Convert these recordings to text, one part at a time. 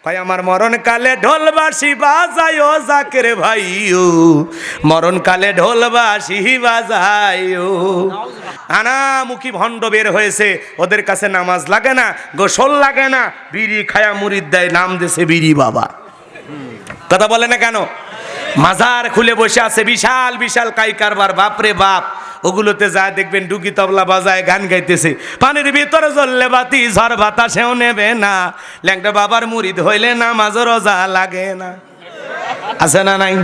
কয় আমার মরণ কালে ঢোলবাসি বাজায়ো জাকের ভাইও, মরণ কালে ঢোলবাসি বাজায়ো। আনামুখী ভণ্ড বের হয়েছে, ওদের কাছে নামাজ লাগে না, গোসল লাগে না, বিড়ি খায়া মুরিদ দেয়, নাম দেশে বিড়ি বাবা। কথা বলে না কেন? মাজার খুলে বসে আছে বিশাল বিশাল কাই কারবার, বাপরে বাপ। ওগুলোতে যায় দেখবেন ডুগি তবলা বাজায়, গান গাইতেছে, পানির ভিতরে জ্বললে বাতি ঝড় বাতাসেও নেবে না, ল্যাংটা বাবার মুরিদ হইলে নামাজ রোজা লাগে না। আছে না নাই?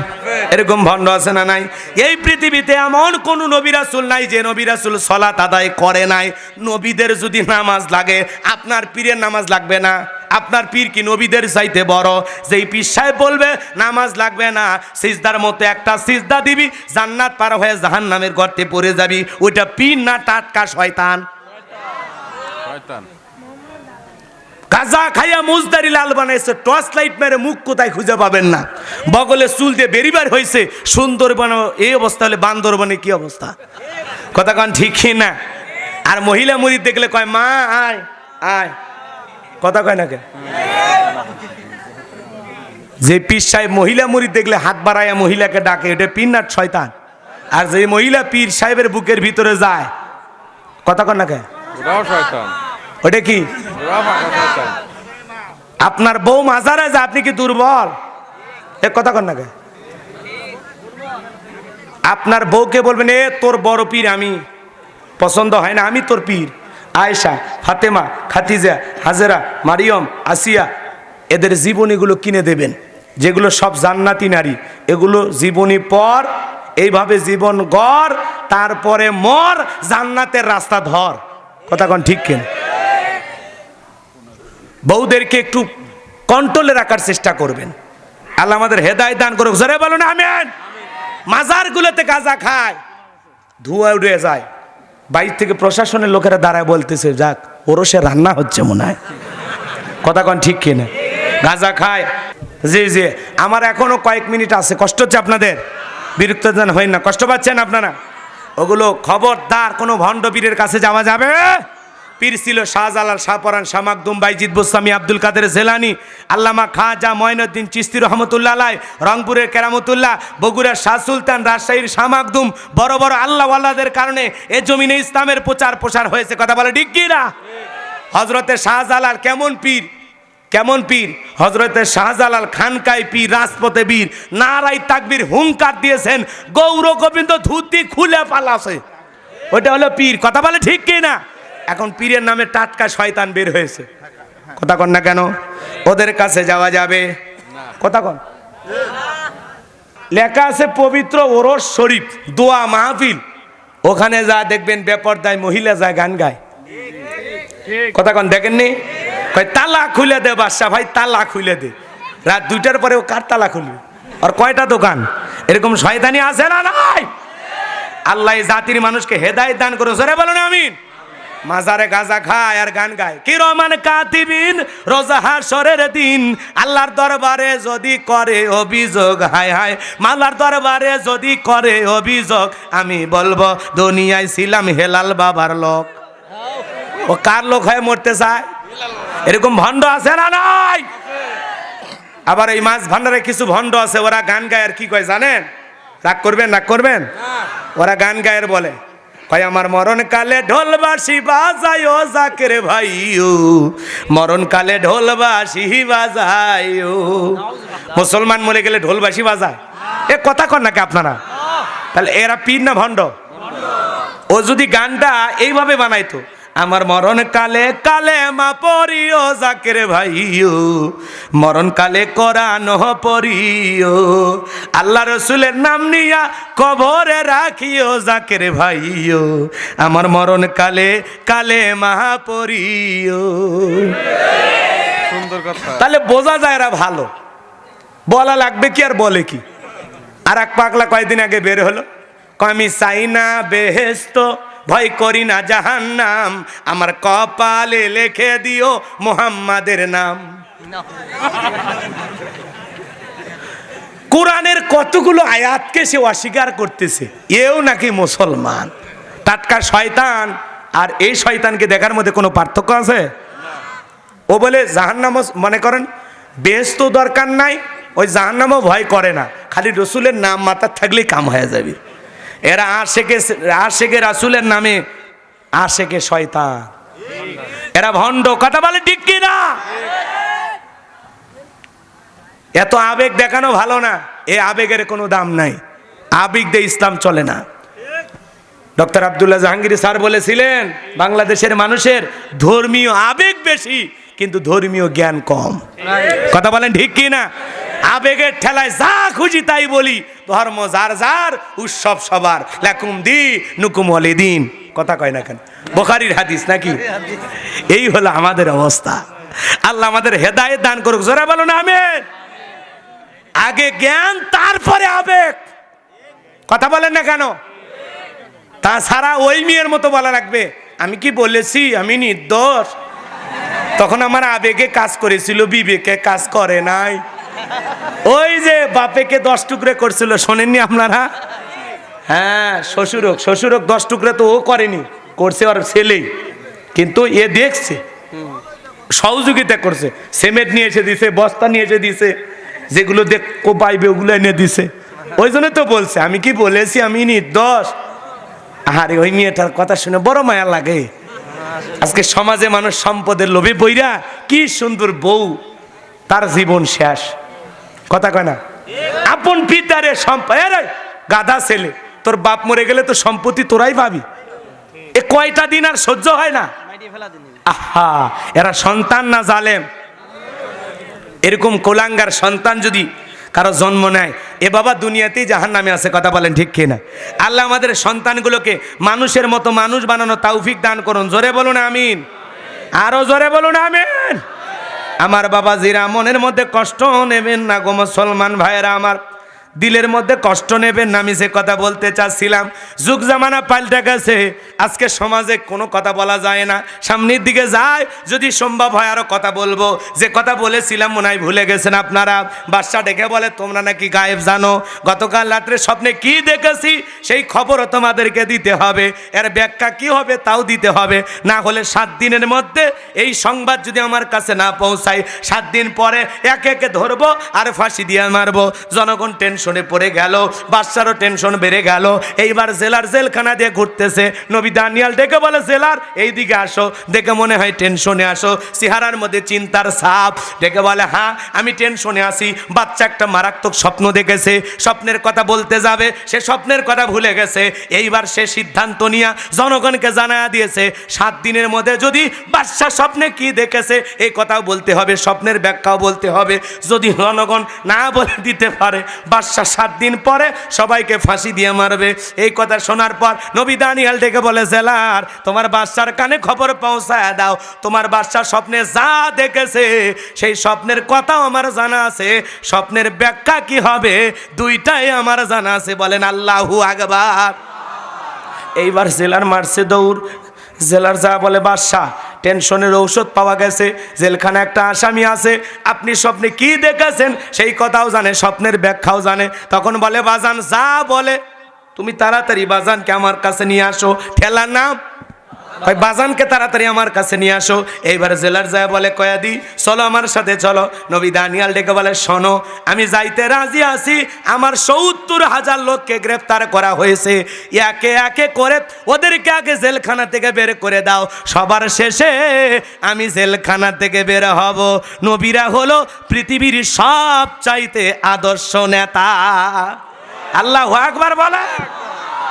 এরকম ভণ্ড আছে না নাই? এই পৃথিবীতে এমন কোন নবী রাসূল নাই যে নবী রাসূল সালাত আদায় করে নাই। নবীদের যদি নামাজ লাগে, আপনার পীরের নামাজ লাগবে না? আপনার পীর কি নবীদের চাইতে বড়? যেই পীর সাহেব বলবে নামাজ লাগবে না, সিজদার মতো একটা সিজদা দিবি, জান্নাত পার হয়ে জাহান্নামের গর্তে পড়ে যাবি, ওইটা পীর না টাটকা শয়তান। গাজা খাইয়া মুজদারি লাল বানাইছে, টর্চ লাইট মেরে মুখ কোথায় খুঁজে পাবেন না, বগলে চুল দিয়ে বেরিবার হয়েছে। সুন্দরবন এই অবস্থা হলে বান্দরবনে কি অবস্থা? কথা কন ঠিক না? আর মহিলা মুরিদ দেখলে কয় মা আয় আয়, কথা কয় না কে? যে পীর সাহেব মহিলা মুরিদ দেখলে হাত বাড়াইয়া মহিলাকে ডাকে, এটা পীর না শয়তান? আর যে মহিলা পীর সাহেবের বুকের ভিতরে যায়, কথা কন না কে? ওটা কি? আপনার বউ মাজারে যায়, আপনি কি দুর্বল? এ কথা কন না কে? আপনার বউকে বলবেন এ তোর বড় পীর, আমি পছন্দ হয় না, আমি তোর পীর। আয়েশা, ফাতেমা, খাদিজা, হাজেরা, মারিয়ম, আসিয়া, এদের জীবনীগুলো কিনে দেবেন, যেগুলো সব জান্নাতি নারী। এগুলো জীবনী পর, এইভাবে জীবন গড়, তারপরে মর, জান্নাতের রাস্তা ধর। কথা কন ঠিক কেন? বউদেরকে একটু কন্ট্রোলে রাখার চেষ্টা করবেন। আল্লাহ আমাদের হেদায়েত দান করুক, জোরে বলুন আমিন। মাজারগুলোতে গাঁজা খায়, ধোঁয়া উড়ে যায়, বাইরে থেকে প্রশাসনের লোকেরা দাঁড়ায় বলতেছে যাক ওরও সে রান্না হচ্ছে মনে হয়। কথা কন ঠিক কিনা? গাঁজা খায়। জি জি, আমার এখনো কয়েক মিনিট আছে, কষ্ট হচ্ছে আপনাদের? বিরক্ত যেন হয় না, কষ্ট পাচ্ছেন আপনারা? ওগুলো খবরদার কোনো ভণ্ড পীরের কাছে যাওয়া যাবে। পীর ছিল শাহজালাল, শাহপরান, শাহ মাকদুম, বাইজিদ বুস্তামি, আব্দুল কাদের জেলানি, আল্লামা খাজা মঈনুদ্দিন চিশতি রহমতুল্লাহ আলাইহ, রংপুরের কেরামতুল্লাহ, বগুড়ার শাহ সুলতান, রাজশাহীর শাহ মাকদুম, বড় বড় আল্লাহওয়ালাদের কারণে এ জমিনে ইসলামের প্রচার প্রসার হয়েছে। কথা বলে ঠিক কি না? হজরতে শাহজালাল কেমন পীর, কেমন পীর? হজরতে শাহজালাল খানকায় পীর, রাজপথে বীর, নারাই তাকবীর হুঙ্কার দিয়েছেন, গৌর গোবিন্দ ধুতি খুলে পালাছে, ওটা হলো পীর। কথা বলে ঠিক কি না? এখন পীরের নামে টাটকা শয়তান বের হয়েছে। কথা কন না কেন? ওদের কাছে যাওয়া যাবে? কথা কন। লেখা আছে পবিত্র ওরস শরীফ, দোয়া মাহফিল, ওখানে যা দেখবেন বেপরদায় মহিলা যায় গান গায়। কথা কন, দেখেননি? কয় তালা খুলে দে বাদশা ভাই, তালা খুলে দে। রাত 2টার পরে ও কার তালা খুলবে? আর কয়টা দোকান? এরকম শয়তানি আছে না নাই? আল্লাহ জাতির মানুষকে হেদায়েত দান করে, জোরে বলুন আমিন। মাজারে গাঁজা খায় আর গান গায়, কি রহমান কাতিবিন, রোজা হাশরের দিন আল্লাহর দরবারে যদি করে অভিযোগ, হায় হায় মাওলার দরবারে যদি করে অভিযোগ, আমি বলবো দুনিয়ায় ছিলাম হেলাল বাবার লোক। ও কার লোক হয়ে মরতে চায়? এরকম ভণ্ড আছে না নাই? আবার এই মাছ ভান্ডারে কিছু ভণ্ড আছে, ওরা গান গায় আর কি কয় জানেন? রাগ করবেন, রাগ করবেন? ওরা গান গায়ের বলে কয় আমার মরণ কালে ঢোলবাসি বাজায়ো জাকের ভাইও, মরণ কালে ঢোলবাসি বাজায়ো। মুসলমান মরে গেলে ঢোলবাসি বাজায়? এ কথা কন নাকি আপনারা? তাহলে এরা পীর না ভণ্ড? ও যদি গানটা এইভাবে বানাইতো, আমার মরণ কালে কালেমা পড়িও জাকের ভাইও, মরণ কালে কোরআন পড়িও, আল্লাহ রসুলের নাম নিয়া কবরে রাখিও জাকের ভাইও, আমার মরণ কালে কালেমা পড়িও। সুন্দর কথা। তাহলে বোঝা যায় এরা ভালো, বলা লাগবে কি আর বলে কি? আর এক পাগলা কয়েকদিন আগে বের হলো, আমি চাই না বেহেশত, ভয় করি না জাহান্নাম, আমার কপালে লিখে দিও মুহাম্মাদের নাম। কোরআনের কতগুলো আয়াতকে সে অস্বীকার করতেছে, এও নাকি মুসলমান। টাটকা শয়তান আর এই শয়তানকে দেখার মধ্যে কোনো পার্থক্য আছে? ও বলে জাহান্নাম, মনে করেন বেহেশত তো দরকার নাই, ওই জাহান্নামও ভয় করে না, খালি রসুলের নাম মাথার থাকলেই কাম হয়ে যাবে। এরা আশেকে রাসূলের নামে আশেকে শয়তান, এরা ভণ্ড। কথা বলে ঠিক কি না? এত আবেগ দেখানো ভালো না, এই আবেগের কোনো দাম নাই, আবেগ দিয়ে ইসলাম চলে না। ডক্টর আব্দুল্লাহ জাহাঙ্গীর স্যার বলেছিলেন, বাংলাদেশের মানুষের ধর্মীয় আবেগ বেশি কিন্তু ধর্মীয় জ্ঞান কম। কথা বলেন ঠিক কি না? আবেগের ঠেলায় যা খুশি তাই বলি, ধর্ম যার যার, উৎসব সবার, লাকুম দীনুকুম ওয়ালিদিন। কথা কয় না কেন? বুখারীর হাদিস নাকি? এই হলো আমাদের অবস্থা। আল্লাহ আমাদের হেদায়েত দান করুক, জোরে বলুন আমিন। আগে জ্ঞান, তারপরে আবেগ। কথা বলেন না কেন? তাছাড়া ওই মেয়ের মতো বলা লাগবে, আমি কি বলেছি আমি নির্দোষ, তখন আমার আবেগে কাজ করেছিল, বিবেকে কাজ করে নাই। ওই যে বাপেকে 10 টুকরে করছিল, শোনেননি আপনারা? হ্যাঁ, শ্বশুরক 10 টুকরে তো ও করেনি, করছে ওর ছেলেই, কিন্তু এ দেখছে, সহযোগিতা করছে, সিমেন্ট নিয়ে এসে দিছে, বস্তা নিয়ে এসে দিছে, যেগুলো দেখো পাইবে ওগুলো এনে দিছে। ওই জন্য তো বলছে আমি কি বলেছি আমি নির্দোষ। আরে ওই মেয়েটার কথা শুনে বড় মায়া লাগে। আজকে সমাজে মানুষ সম্পদের লোভে বইরা, কি সুন্দর বউ, তার জীবন শেষ। কথা কয় না? আপন পিতারে সম্পদ, গাধা ছেলে, তোর বাপ মরে গেলে তো সম্পত্তি তোরাই পাবি, এ কয়টা দিন আর সহ্য হয় না? আহা, এরা সন্তান না জালেম? এরকম কোলাঙ্গার সন্তান যদি কারো জন্ম নেয়, এ বাবা দুনিয়াতেই জাহান্নামে আছে। কথা বলেন ঠিক কিনা? আল্লাহ আমাদের সন্তানগুলোকে মানুষের মতো মানুষ বানানো তৌফিক দান করুন। জোরে বলুন আমিন, আরো জোরে বলুন আমিন। আমার বাবাজিরা, মনের মধ্যে কষ্ট নেবেন না গো মুসলমান ভাইয়েরা, আমার দিলের মধ্যে কষ্ট নেবেন না। আমি যে কথা বলতে চাচ্ছিলাম, যুগ জামানা পাল্টে গেছে, আজকে সমাজে কোনো কথা বলা যায় না। সামনের দিকে যায়, যদি সম্ভব হয় আরো কথা বলবো। যে কথা বলেছিলাম মনে হয় ভুলে গেছেন আপনারা। বাদশা ডেকে বলে, তোমরা নাকি গায়েব জানো, গতকাল রাত্রে স্বপ্নে কি দেখেছি সেই খবরও তোমাদেরকে দিতে হবে, এর ব্যাখ্যা কি হবে তাও দিতে হবে, না হলে 7 দিনের মধ্যে এই সংবাদ যদি আমার কাছে না পৌঁছায়, 7 দিন পরে একে একে ধরবো আর ফাঁসি দিয়ে মারবো। জনগণ টেনশনে পড়ে গেল, বাদশারও টেনশন বেড়ে গেল। এইবার জেলার জেলখানা দিয়ে ঘুরতেছে। নবী দানিয়াল ডেকে বলে, জেলার এইদিকে আসো। দেখে মনে হয় টেনশনে আসো, চেহারার মধ্যে চিন্তার ছাপ। ডেকে বলে, হ্যাঁ আমি টেনশনে আছি, বাচ্চা একটা মারাত্মক স্বপ্ন দেখেছে, স্বপ্নের কথা বলতে যাবে, সে স্বপ্নের কথা ভুলে গেছে। এইবার সে সিদ্ধান্ত নিয়ে জনগণকে জানা দিয়েছে, 7 দিনের মধ্যে যদি বাদশা স্বপ্নে কি দেখেছে এই কথাও বলতে হবে, স্বপ্নের ব্যাখ্যাও বলতে হবে। যদি জনগণ না বলে দিতে পারে, বাদশা 7 দিন পরে সবাইকে ফাঁসি দিয়ে মারবে। এই কথা শোনার পর নবী দানিয়াল ডেকে বলে, জেলার তোমার বাদশার কানে খবর পৌঁছায় দাও, তোমার বাদশা স্বপ্নে যা দেখেছে সেই স্বপ্নের কথাও আমার জানা আছে, স্বপ্নের ব্যাখ্যা কি হবে দুইটাই আমার জানা আছে। বলেন আল্লাহু আকবার। এইবার জেলার মারছে দৌড়। জেলার যা বলে, বাদশা টেনশনের ঔষধ পাওয়া গেছে, জেলখানা একটা আসামি আছে, আপনি স্বপ্নে কি দেখেছেন সেই কথাও জানে, স্বপ্নের ব্যাখ্যাও জানে। তখন বলে, বাজান যা বলে তুমি তাড়াতাড়ি বাজানকে আমার কাছে নিয়ে আসো। ঠেলার নাম ভাই, বাজানকে তাড়াতাড়ি আমার কাছে নিয়ে আসো। এইবার জেলার যায় বলে, কয়াদি চলো আমার সাথে চলো। নবী দানিয়াল ডেকে বলে, শোনো আমি যাইতে রাজি আছি, আমার ৭০,০০০ লোককে গ্রেফতার করা হয়েছে, একে একে করে ওদেরকে আগে জেলখানা থেকে বের করে দাও, সবার শেষে আমি জেলখানা থেকে বের হব। নবীরা হলো পৃথিবীর সব চাইতে আদর্শ নেতা। আল্লাহু আকবার বলে।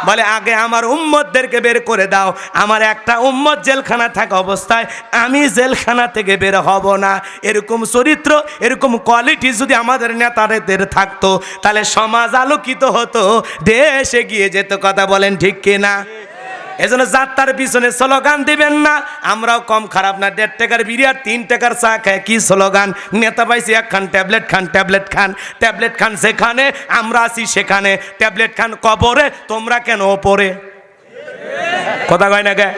বলে আগে আমার উম্মতদেরকে বের করে দাও, আমার একটা উম্মত জেলখানা থাকা অবস্থায় আমি জেলখানা থেকে বের হব না। এরকম চরিত্র, এরকম কোয়ালিটি যদি আমাদের নেতাদের থাকতো, তাহলে সমাজ আলোকিত হতো, দেশ এগিয়ে যেত। কথা বলেন ঠিক কিনা? এজন্য যাত্রার পিছনে স্লোগান দিবেন না। আমরাও কম খারাপ না, 1.5 টাকার বিড়ি আর 3 টাকার চা খায় কি স্লোগান? নেতা পাইছি 1 খান ট্যাবলেট খান, ট্যাবলেট খান, ট্যাবলেট খান যেখানে, আমরা আছি সেখানে। ট্যাবলেট খান কবরে, তোমরা কেন ওপরে? কথা কয় না গে?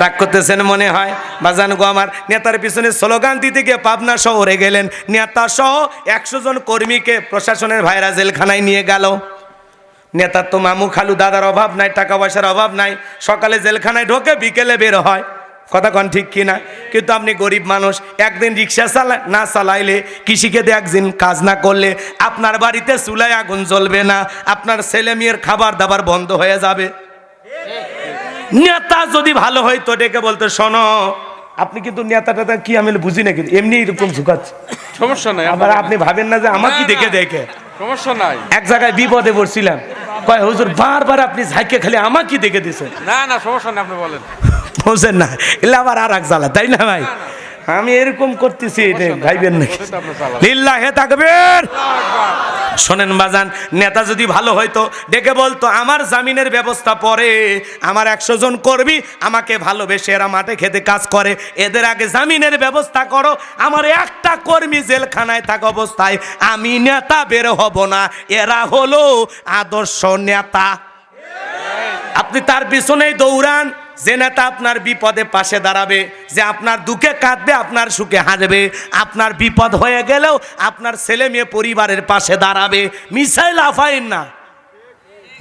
রাগ করতেছেন মনে হয়। বাজান গো আমার, নেতার পিছনে স্লোগান দিতে গিয়ে পাবনা শহরে গেলেন, নেতা সহ 100 জন কর্মীকে প্রশাসনের ভাইরা জেলখানায় নিয়ে গেল। নেতার তো মামু খালু দাদার অভাব নাই, টাকা পয়সার অভাব নাই, সকালে জেলখানায় ঢোকে বিকেলে বের হয়, কথা কন ঠিক কিনা? কিন্তু আপনি গরিব মানুষ, একদিন রিক্সা না চালাইলে, কৃষিক্ষেত্রে একদিন কাজ না করলে আপনার বাড়িতে চুলায় আগুন জ্বলবে না, আপনার ছেলে মেয়ের খাবার দাবার বন্ধ হয়ে যাবে। নেতা যদি ভালো হইতো ডেকে বলতো, শোনো আপনি কিন্তু নেতাটা কি আমি বুঝি না, কিন্তু এমনি এরকম ঝুঁকাচ্ছে, সমস্যা নাই। আবার আপনি ভাবেন না যে আমাকে দেখে দেখে। সমস্যা নাই। এক জায়গায় বিপদে পড়ছিলাম, কয় হুজুর বারবার আপনি ঝাঁকে খালি আমাকে দেখে দিছেন। না না সমস্যা নাই, আপনি বলেন। বুঝছেন না, এলে আবার আর এক জ্বালা, তাই না ভাই? আমি এরকম করতেছি, ভাইবেন নাকি? লিল্লাহে তাকবীর। শোনেন বাজান, নেতা যদি ভালো হইতো ডেকে বলতো, আমার জামিনের ব্যবস্থা পরে, আমার 100 জন কর্মী আমাকে ভালোবেসে এরা মাঠে খেতে কাজ করে, এদের আগে জামিনের ব্যবস্থা করো, আমার একটা কর্মী জেলখানায় থাকা অবস্থায় আমি নেতা বের হব না। এরা হলো আদর্শ নেতা। আপনি তার পিছনেই দৌড়ান, যে নেতা আপনার বিপদে পাশে দাঁড়াবে, যে আপনার দুঃখে কাঁদবে, আপনার সুখে হাসবে, আপনার বিপদ হয়ে গেলেও আপনার ছেলে মেয়ে পরিবারের পাশে দাঁড়াবে। মিসাইল লাফাইন না,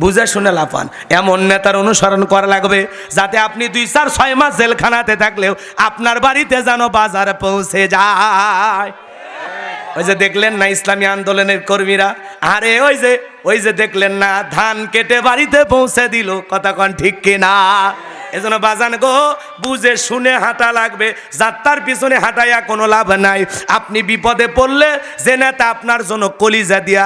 বুঝে শুনে লাফান। এমন নেতার অনুসরণ করা লাগবে যাতে আপনি 2-4-6 মাস জেলখানাতে থাকলেও আপনার বাড়িতে যেন বাজার পৌঁছে যায়। ওই যে দেখলেন না ইসলামী আন্দোলনের কর্মীরা, আরে ওই যে দেখলেন না ধান কেটে বাড়িতে পৌঁছে দিল। কথা কন ঠিক কিনা? এজন্য বাজান গো, বুঝে শুনে হাঁটা লাগবে, যাত্রার পিছনে হাঁটাইয়া কোনো লাভ নাই। আপনি বিপদে পড়লে যে নেতা আপনার জন্য কলিজা দিয়া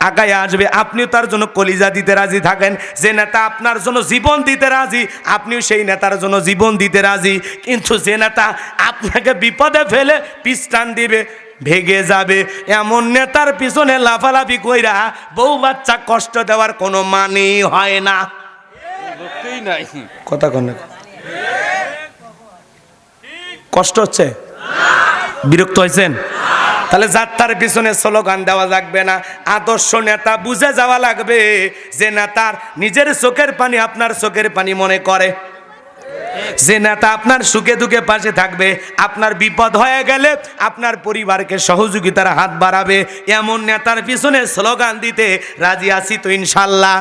আগায় আসবে, আপনিও তার জন্য কলিজা দিতে রাজি থাকেন। যে নেতা আপনার জন্য জীবন দিতে রাজি, আপনিও সেই নেতার জন্য জীবন দিতে রাজি। কিন্তু যে নেতা আপনাকে বিপদে ফেলে পিস্টান দিবে, ভেগে যাবে, এমন নেতার পিছনে লাফালাফি কইরা বউ বাচ্চা কষ্ট দেওয়ার কোনো মানেই হয় না। কথা কন, কষ্ট হচ্ছে, বিরক্ত হয়েছেন? তাহলে যাত্রার পিছনে স্লোগান দেওয়া লাগবে না। আদর্শ নেতা বুঝে যাওয়া লাগবে যে নেতার নিজের চোখের পানি আপনার চোখের পানি মনে করে, যে নেতা আপনার সুখে দুঃখে পাশে থাকবে, আপনার বিপদ হয়ে গেলে আপনার পরিবারকে সহযোগিতার হাত বাড়াবে। এমন নেতার পিছনে স্লোগান দিতে রাজি আছি তো ইনশাল্লাহ,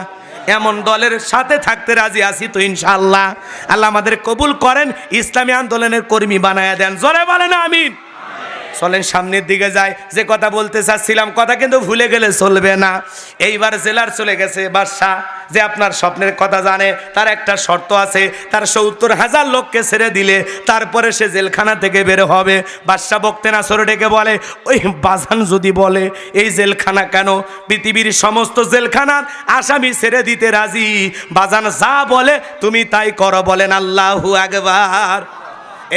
এমন দলের সাথে থাকতে রাজি আছি তো ইনশাল্লাহ। আল্লাহ আমাদের কবুল করেন, ইসলামী আন্দোলনের কর্মী বানায়া দেন। জোরে বলেন আমিন। চলেন সামনের দিকে যাই। যে কথা বলতে চাচ্ছিলাম, কথা কিন্তু ভুলে গেলে চলবে না। এইবার জেলার চলে গেছে বাদশাহ, যে আপনার স্বপ্নের কথা জানে, তার একটা শর্ত আছে, তার 70,000 লোককে ছেড়ে দিলে তারপরে সে জেলখানা থেকে বের হবে। বাদশাহ বকতে না সরে ডেকে বলে, ওই বাজান যদি বলে এই জেলখানা কেন, পৃথিবীর সমস্ত জেলখানার আসামি ছেড়ে দিতে রাজি, বাজান যা বলে তুমি তাই করো। বলেন আল্লাহু আকবার।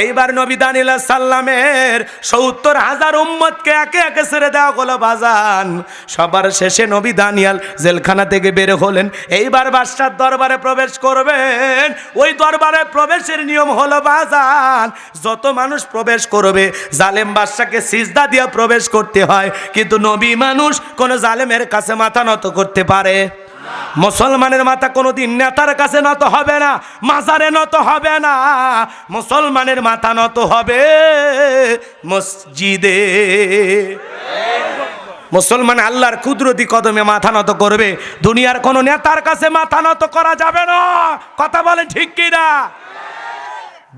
এইবার নবী দানিয়েল আলাইহিস সালামের 70,000 উম্মতকে একে একে ছেড়ে দেওয়া হলো বাজান। সবার শেষে নবী দানিয়েল জেলখানা থেকে বের হলেন। এইবার বাদশার দরবারে প্রবেশ করবেন। ওই দরবারে প্রবেশের নিয়ম হলো বাজান, যত মানুষ প্রবেশ করবে জালেম বাদশাকে সিজদা দিয়ে প্রবেশ করতে হয়, কিন্তু নবী মানুষ কোন জালেমের কাছে মাথা নত করতে পারে? মুসলমানের মাথা কোনোদিন নেতার কাছে নত হবে না, মাজারে নত হবে না। মুসলমানের মাথা নত হবে মসজিদে। মুসলমান আল্লাহর কুদরতি কদমে মাথা নত করবে, দুনিয়ার কোনো নেতার কাছে মাথা নত করা যাবে না। কথা বলে ঠিক কি না?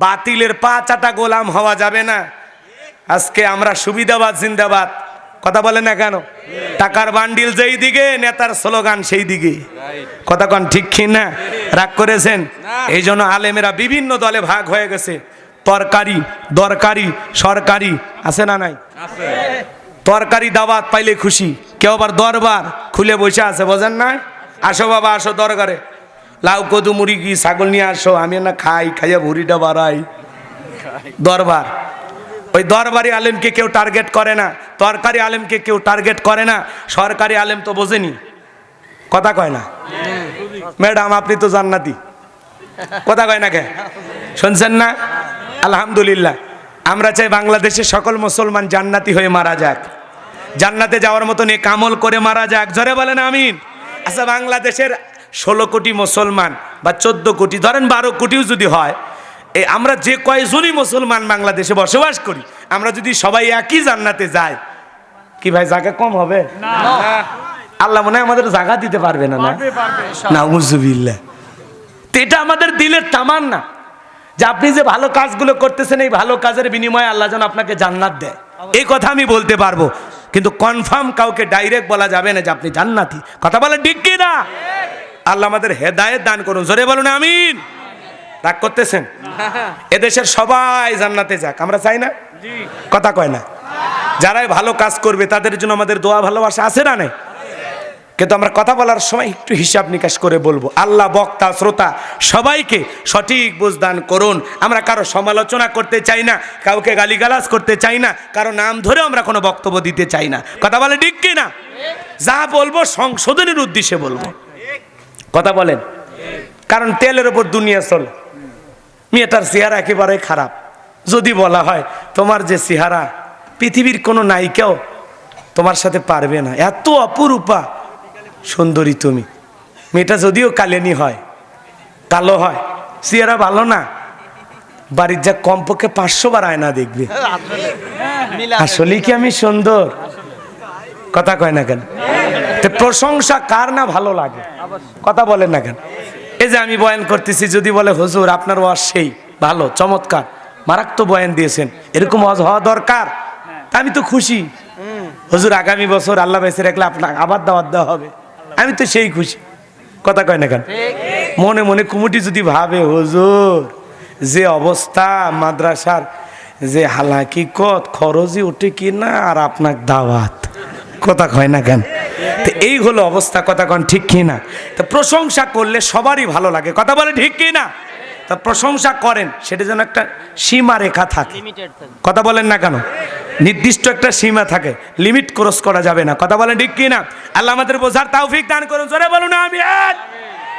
বাতিলের পা চাটা গোলাম হওয়া যাবে না। আজকে আমরা সুবিধাবাদ জিন্দাবাদ, কথা বলে না কেন? টাকার বান্ডিল যেই দিকে, নেতার স্লোগান সেই দিকে। কথা কন ঠিক কি না? রাগ করেছেন? এই জন্য আলেমেরা বিভিন্ন দলে ভাগ হয়ে গেছে। তরকারি, দরকারি, সরকারি, আছে না নাই? তরকারি দাওয়াত পাইলে খুশি, কেউ আবার দরবার খুলে বসে আছে, বোঝেন না? আসো বাবা আসো দরকারে, লাউ কদু মুরগি ছাগল নিয়ে আসো, আমি না খাই, খাইয়া ভুড়িটা বাড়াই। দরবার, ওই দরবারি আলেমকে কেউ টার্গেট করে না, তরকারি আলেমকে কেউ টার্গেট করে না। সরকারি আলেম তো বোঝেনি, কথা কয় না। ম্যাডাম আপনি তো জান্নাতি, কথা কয় না কে? শুনছেন না? আলহামদুলিল্লাহ, আমরা চাই বাংলাদেশের সকল মুসলমান জান্নাতি হয়ে মারা যাক, জান্নাতে যাওয়ার মতো নেক আমল করে মারা যাক। জোরে বলেন আমিন। আচ্ছা, বাংলাদেশের 16 কোটি মুসলমান বা 14 কোটি, ধরেন 12 কোটিও যদি হয়, আমরা যে কয়জনই মুসলমান বাংলাদেশে বসবাস করি, আমরা যদি সবাই একই জান্নাতে যাই, কি ভাই জায়গা কম হবে? আল্লাহ মনে হয় আমাদের জায়গা দিতে পারবে না। না নাউজুবিল্লাহ। এটা আমাদের দিলের তামান্না যে আপনি যে ভালো কাজগুলো করতেছেন এই ভালো কাজের বিনিময়ে আল্লাহ যেন আপনাকে জান্নাত দেয়, এই কথা আমি বলতে পারবো, কিন্তু কনফার্ম কাউকে ডাইরেক্ট বলা যাবে না যে আপনি জান্নাতি। কথা বলে ঠিক কি না? আল্লাহ আমাদের হেদায়েত দান করুন, জোরে বলুন আমিন। রাগ করতেছেন? এদেশের সবাই জান্নাতে যাক, আমরা চাই না? কথা কয় না? যারাই ভালো কাজ করবে তাদের জন্য আমাদের দোয়া ভালোবাসা আছে না নাই? কিন্তু আমরা কথা বলার সময় একটু হিসাব নিকাশ করে বলবো। আল্লাহ বক্তা শ্রোতা সবাইকে সঠিক বুঝদান করুন। আমরা কারো সমালোচনা করতে চাই না, কাউকে গালিগালাজ করতে চাই না, কারো নাম ধরে আমরা কোনো বক্তব্য দিতে চাই না। কথা বলে ঠিক কি না? যা বলবো সংশোধনের উদ্দেশ্যে বলবো। কথা বলেন, কারণ তেলের ওপর দুনিয়া চলে। মেয়েটার চেহারা একেবারে খারাপ, যদি বলা হয় তোমার যে চেহারা পৃথিবীর কোনো নায়িকাও তোমার সাথে পারবে না, এত অপরূপা সুন্দরী তুমি। মেয়েটা যদিও কালেনি হয়, কালো হয়, চেহারা ভালো না, বাড়ির যা কমপক্ষে 500 বার আয়না দেখবে, আসলে কি আমি সুন্দর? কথা কয় না কেন? প্রশংসা কার না ভালো লাগে? কথা বলেন না কেন? এই যে আমি বয়ান করতেছি, যদি বলে হুজুর আপনার ওয়াজ সেই ভালো, চমৎকার, মারাত্মক বয়ান দিয়েছেন, এরকম ওয়াজ হওয়া দরকার, আমি তো খুশি। হুজুর আগামী বছর আল্লাহ বেঁচে রাখলে আপনার আবার দাওয়াত দেওয়া হবে, আমি তো সেই খুশি। কথা কয় না কেন? মনে মনে কুমুটি যদি ভাবে হুজুর যে অবস্থা মাদ্রাসার, যে হালাকিকত খরচই উঠে কি না, আর আপনার দাওয়াত, কথা কয় না কেন? তো এই হলো অবস্থা। কথা কন ঠিক কি না? তো প্রশংসা করলে সবারই ভালো লাগে, কথা বলে ঠিক কি না? তা প্রশংসা করেন, সেটা যেন একটা সীমা রেখা থাকে। কথা বলেন না কেন? নির্দিষ্ট একটা সীমা থাকে, লিমিট ক্রস করা যাবে না। কথা বলেন ঠিক কি না? আল্লাহ আমাদের বোঝার তৌফিক দান করুন, জোরে বলুন আমিন।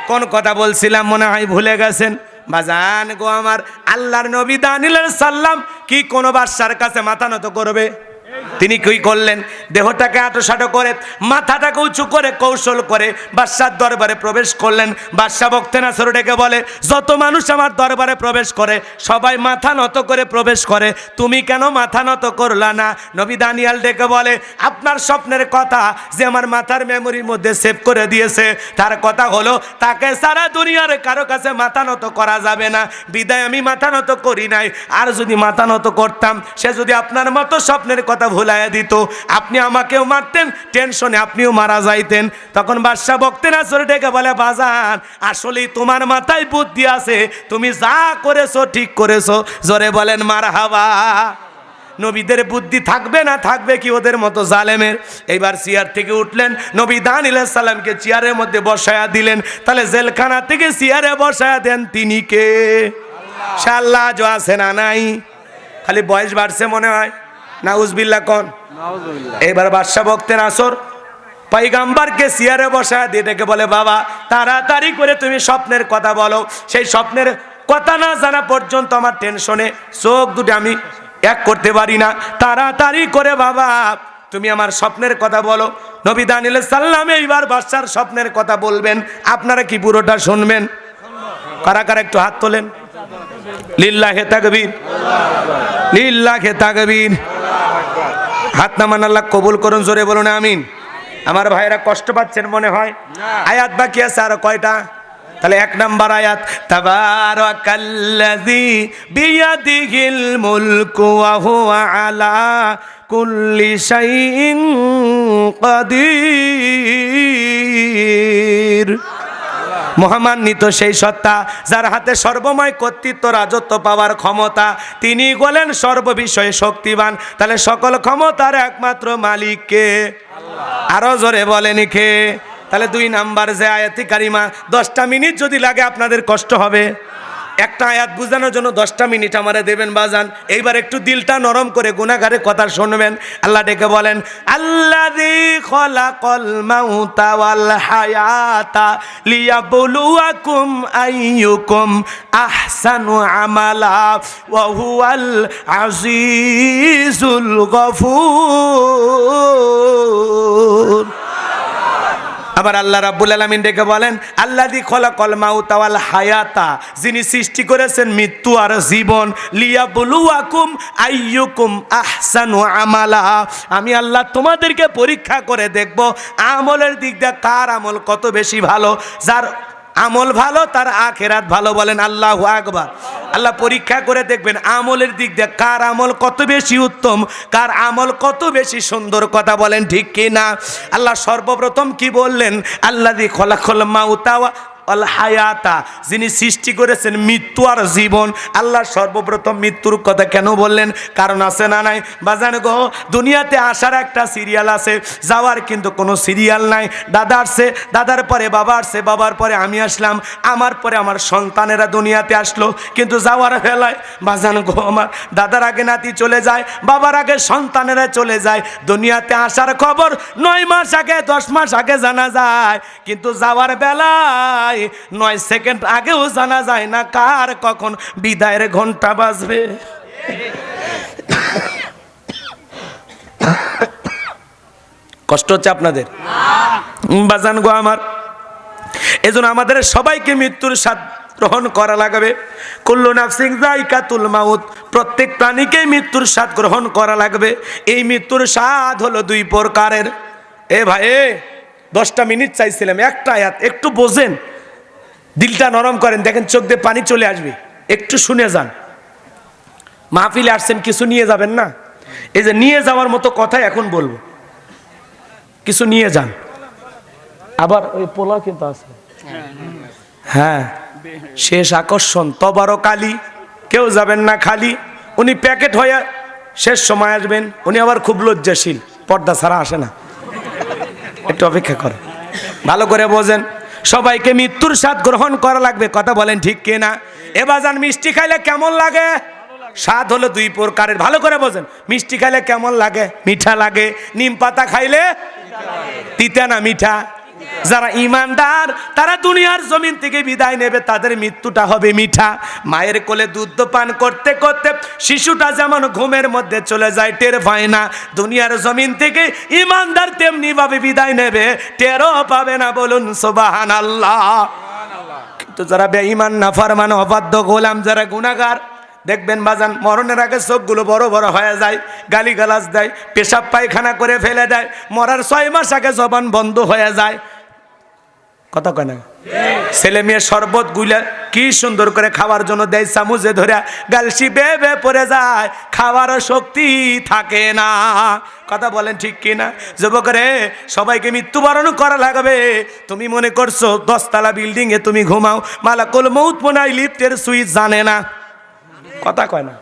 কোন কথা বলছিলাম মনে হয় ভুলে গেছেন? বাজান গো আমার, আল্লাহর নবী দানিয়েল সাল্লাম কি কোন বাদশার কাছে মাথা নত করবে? তিনি কি করলেন? দেহটাকে আঁটোসাঁটো করে, মাথাটাকে উঁচু করে, কৌশল করে বাদশার দরবারে প্রবেশ করলেন। বাদশা বখতেনাছর ডেকে বলে, যত মানুষ আমার দরবারে প্রবেশ করে সবাই মাথা নত করে প্রবেশ করে, তুমি কেন মাথা নত করলা না? নবী দানিয়েল ডেকে বলে, আপনার স্বপ্নের কথা যে আমার মাথার মেমোরির মধ্যে সেভ করে দিয়েছে, তার কথা হলো তাকে সারা দুনিয়ার কারো কাছে মাথা নত করা যাবে না, বিদায় আমি মাথা নত করি নাই। আর যদি মাথা নত করতাম, সে যদি আপনার মতো স্বপ্নের কথা ভুলাইয়া দিত, আপনি আমাকেও মারতেন, টেনশনে আপনিও মারা যাইতেন। তখন বাদশা বখতেনাছর ডেকে বলে, বাজান আসলেই তোমার মাথায় বুদ্ধি আছে, তুমি যা করেছো ঠিক করেছো, জোরে বলেন মারহাবা। নবীদের বুদ্ধি থাকবে না থাকবে কি ওদের মতো জালেমের? এইবার চেয়ার থেকে উঠলেন, নবী দানিয়েল সাল্লামকে চেয়ারের মধ্যে বসায়া দিলেন। তাহলে জেলখানা থেকে চেয়ারে বসায়া দেন তিনি কে? আল্লাহ যো আছে না নাই? খালি বয়স বাড়ছে মনে হয়, নাউজুবিল্লাহ কোন। এইবার বাদশা বখতেনাছর পয়গাম্বরকে চেয়ারে বসায় দিয়ে ডেকে বলে, বাবা তাড়াতাড়ি করে তুমি স্বপ্নের কথা বলো। সেই স্বপ্নের কথা না জানা পর্যন্ত আমার টেনশনে চোখ দুটো আমি এক করতে পারি না, তাড়াতাড়ি করে বাবা তুমি আমার স্বপ্নের কথা বলো। নবী দানিয়েল সাল্লাম এইবার বাদশার স্বপ্নের কথা বলবেন, আপনারা কি পুরোটা শুনবেন? কারা কারা একটু হাত তোলেন? লিল্লাহে তাকবীর, লিল্লাহে তাকবীর। হাত নামান, আল্লাহ কবুল করুন, জোরে বলুন আমিন। আমার ভাইরা কষ্ট পাচ্ছেন মনে হয়, আয়াত বাকি আছে আরো কয়টা? তাহলে 1 নাম্বার আয়াত, তাবারাকাল্লাযী বিয়াদিহিল মুলকু ওয়া হুয়া আলা কুল্লি শাইইন কাদির। মহামান্বিত সেই সত্তা যার হাতে সর্বময় কর্তৃত্ব, রাজত্ব পাওয়ার ক্ষমতা, তিনি বলেন সর্ববিষয়ে শক্তিবান। তাহলে সকল ক্ষমতার একমাত্র মালিক কে? আরো জোরে বলেন কে? তাহলে 2 নাম্বার যে আয়াতি কারিমা, 10টা মিনিট যদি লাগে আপনাদের কষ্ট হবে। একটা আয়াত বুঝানোর জন্য 10টা মিনিট আমারে দেবেন বাজান। এইবার একটু দিলটা নরম করে গুনাহগারের কথা শুনবেন। আল্লাহ ডেকে বলেন, আল্লাযী খালাকাল মাউতা ওয়াল হায়াতা লিয়াবলুয়াকুম আইয়ুকুম আহসানু আমালা ওয়া হুয়াল আজিজুল গফুর। আবার আল্লাহ রাব্বুল আলামিন ডেকে বলেন, আল্লাযী খালাকাল মাউতা ওয়াল হায়াতা, যিনি সৃষ্টি করেছেন মৃত্যু আর জীবন, লিয়াবলুয়াকুম আইয়ুকুম আহসানু আমালা, আমি আল্লাহ তোমাদেরকে পরীক্ষা করে দেখব আমলের দিক দিয়ে কার আমল কত বেশি ভালো। যার আমল ভালো তার আখেরাত ভালো, বলেন আল্লাহু আকবার। আল্লাহ পরীক্ষা করে দেখবেন আমলের দিক দিয়ে কার আমল কত বেশি উত্তম, কার আমল কত বেশি সুন্দর, কথা বলেন ঠিক কি না। আল্লাহ সর্বপ্রথম কি বললেন, আল্লাযী খলাকাল মাউতা আল হায়াতা, যিনি সৃষ্টি করেছেন মৃত্যু আর জীবন। আল্লাহ সর্বপ্রথম মৃত্যুর কথা কেন বললেন, কারণ আছে না নাই বাজান গো? দুনিয়াতে আসার একটা সিরিয়াল আছে, যাওয়ার কিন্তু কোনো সিরিয়াল নাই। দাদা আসছে, দাদার পরে বাবা আসছে, বাবার পরে আমি আসলাম, আমার পরে আমার সন্তানেরা দুনিয়াতে আসলো। কিন্তু যাওয়ার বেলায় বাজান গো আমার দাদার আগে নাতি চলে যায়, বাবার আগে সন্তানেরা চলে যায়। দুনিয়াতে আসার খবর 9 মাস আগে 10 মাস আগে জানা যায়, কিন্তু যাওয়ার বেলায় 9 সেকেন্ড আগেও জানা যায় না কার কখন বিদায়ের ঘন্টা বাজবে। কষ্ট হচ্ছে আপনাদের বাজান গো আমার? এজন্য আমাদের সবাইকে মৃত্যুর স্বাদ গ্রহণ করা লাগবে। কুল্লু নাফসিন যায়কাতুল মাউত, প্রত্যেক প্রাণীকেই মৃত্যুর স্বাদ গ্রহণ করা লাগবে। এই মৃত্যুর স্বাদ হলো 2 প্রকারের। এ ভাই 10টা মিনিট চাইছিলাম, একটা আয়াত একটু বোঝেন, দিলটা নরম করেন, দেখেন চোখ দিয়ে পানি চলে আসবে। একটু শুনে যান। মাহফিলে আসছেন, কিছু নিয়ে যাবেন না? এই যে নিয়ে যাওয়ার মতো কথা এখন বলবো, কিছু নিয়ে যান। আবার ওই পোলা কিন্তু আছে, হ্যাঁ, শেষ আকর্ষণ তবারকালী, কেউ যাবেন না খালি। উনি প্যাকেট হয়ে শেষ সময় আসবেন, উনি আবার খুব লজ্জাশীল, পর্দা ছাড়া আসে না। একটু অপেক্ষা করেন, ভালো করে বোঝেন। সবাইকে মৃত্যুর স্বাদ গ্রহণ করা লাগবে, কথা বলেন ঠিক কিনা? এবার যান, মিষ্টি খাইলে কেমন লাগে? স্বাদ হলো 2 প্রকারের, ভালো করে বোঝেন। মিষ্টি খাইলে কেমন লাগে? মিঠা লাগে। নিম পাতা খাইলে তিতা না মিঠা? যারা ইমানদার তারা দুনিয়ার জমিন থেকে বিদায় নেবে, তাদের মৃত্যুটা হবে মিঠা। মায়ের কোলে দুধ পান করতে করতে শিশুটা যেমন ঘুমের মধ্যে চলে যায়, টের পায় না, দুনিয়ার জমিন থেকে ইমানদার তেমনি ভাবে বিদায় নেবে, টেরও পাবে না। বলুন সুবহানাল্লাহ। কিন্তু যারা বেঈমান, নাফরমান, অবাধ্য, গোলাম, যারা গুনাহগার, দেখবেন বাজান মরণের আগে চোখগুলো বড় বড় হয়ে যায়, গালিগালাজ দেয়, পেশাব পায়খানা করে ফেলে দেয়, মরার 6 মাস আগে জবান বন্ধ হয়ে যায়, কথা কয় না? ছেলে মেয়ে শরবত গুলা কি সুন্দর করে খাওয়ার জন্য দেয়, চামচে ধরে গালসি বেবে পড়ে যায়, খাওয়ারও শক্তি থাকে না, কথা বলেন ঠিক কিনা? যুবকরে সবাইকে মৃত্যুবরণ করা লাগবে। তুমি মনে করছো 10 তলা বিল্ডিং এ তুমি ঘুমাও, মালাকুল মউত মনে হয় লিফটের সুইচ জানে না, কথা কয় না?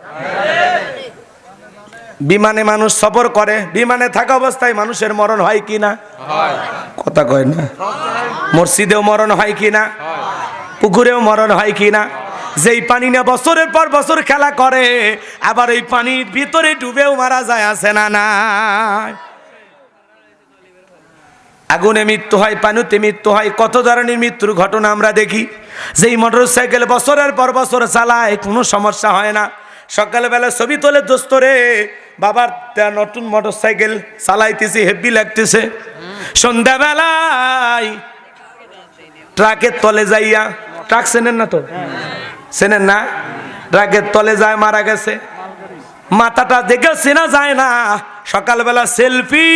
বিমানে মানুষ সফর করে, বিমানে থাকা অবস্থায় মানুষের মরণ হয় কি না? কথা কয় না? মসজিদেও মরণ হয় কি না? পুকুরেও মরণ হয় কি না? যেই পানি না বছরের পর বছর খেলা করে, আবার ওই পানির ভিতরে ডুবেও মারা যায়, আছে না না? আগুনে মৃত্যু হয়, পানিতে মৃত্যু হয়, কত ধরনের মৃত্যুর ঘটনা আমরা দেখি। যেই মোটরসাইকেল বছরের পর বছর চালায়, কোনো সমস্যা হয় না। সকালবেলা ছবি তোলে, দোস্ত রে বাবার নতুন মোটরসাইকেল চালাইতেছি, হেভি লাগতেছে। সন্ধ্যাবেলায় ট্রাকের তলে যাইয়া, ট্রাক চেনেন না তো? চেনেন না? ট্রাকের তলে যায়, মারা গেছে, মাথাটা দেখে চেনা যায় না। সকালবেলা সেলফি,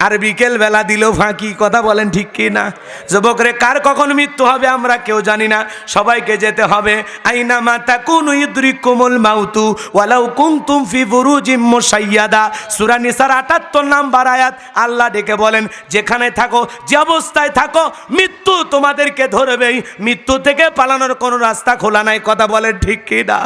আর বিকেল বেলা দিল ফাঁকি, কথা বলেন ঠিক কি না? যুবকরে কার কখন মৃত্যু হবে আমরা কেউ জানি না, সবাইকে যেতে হবে। আইনা মা তাকুনু ইদরিকুমুল মাউতু ওয়ালাউ কুনতুম ফি বুরুজিম মুশাইয়াদা, সূরা নিসার ৭৮ নম্বর আয়াত। আল্লাহ ডেকে বলেন, যেখানে থাকো, যে অবস্থায় থাকো, মৃত্যু তোমাদেরকে ধরবেই, মৃত্যু থেকে পালানোর কোনো রাস্তা খোলা নাই, কথা বলেন ঠিক কি না?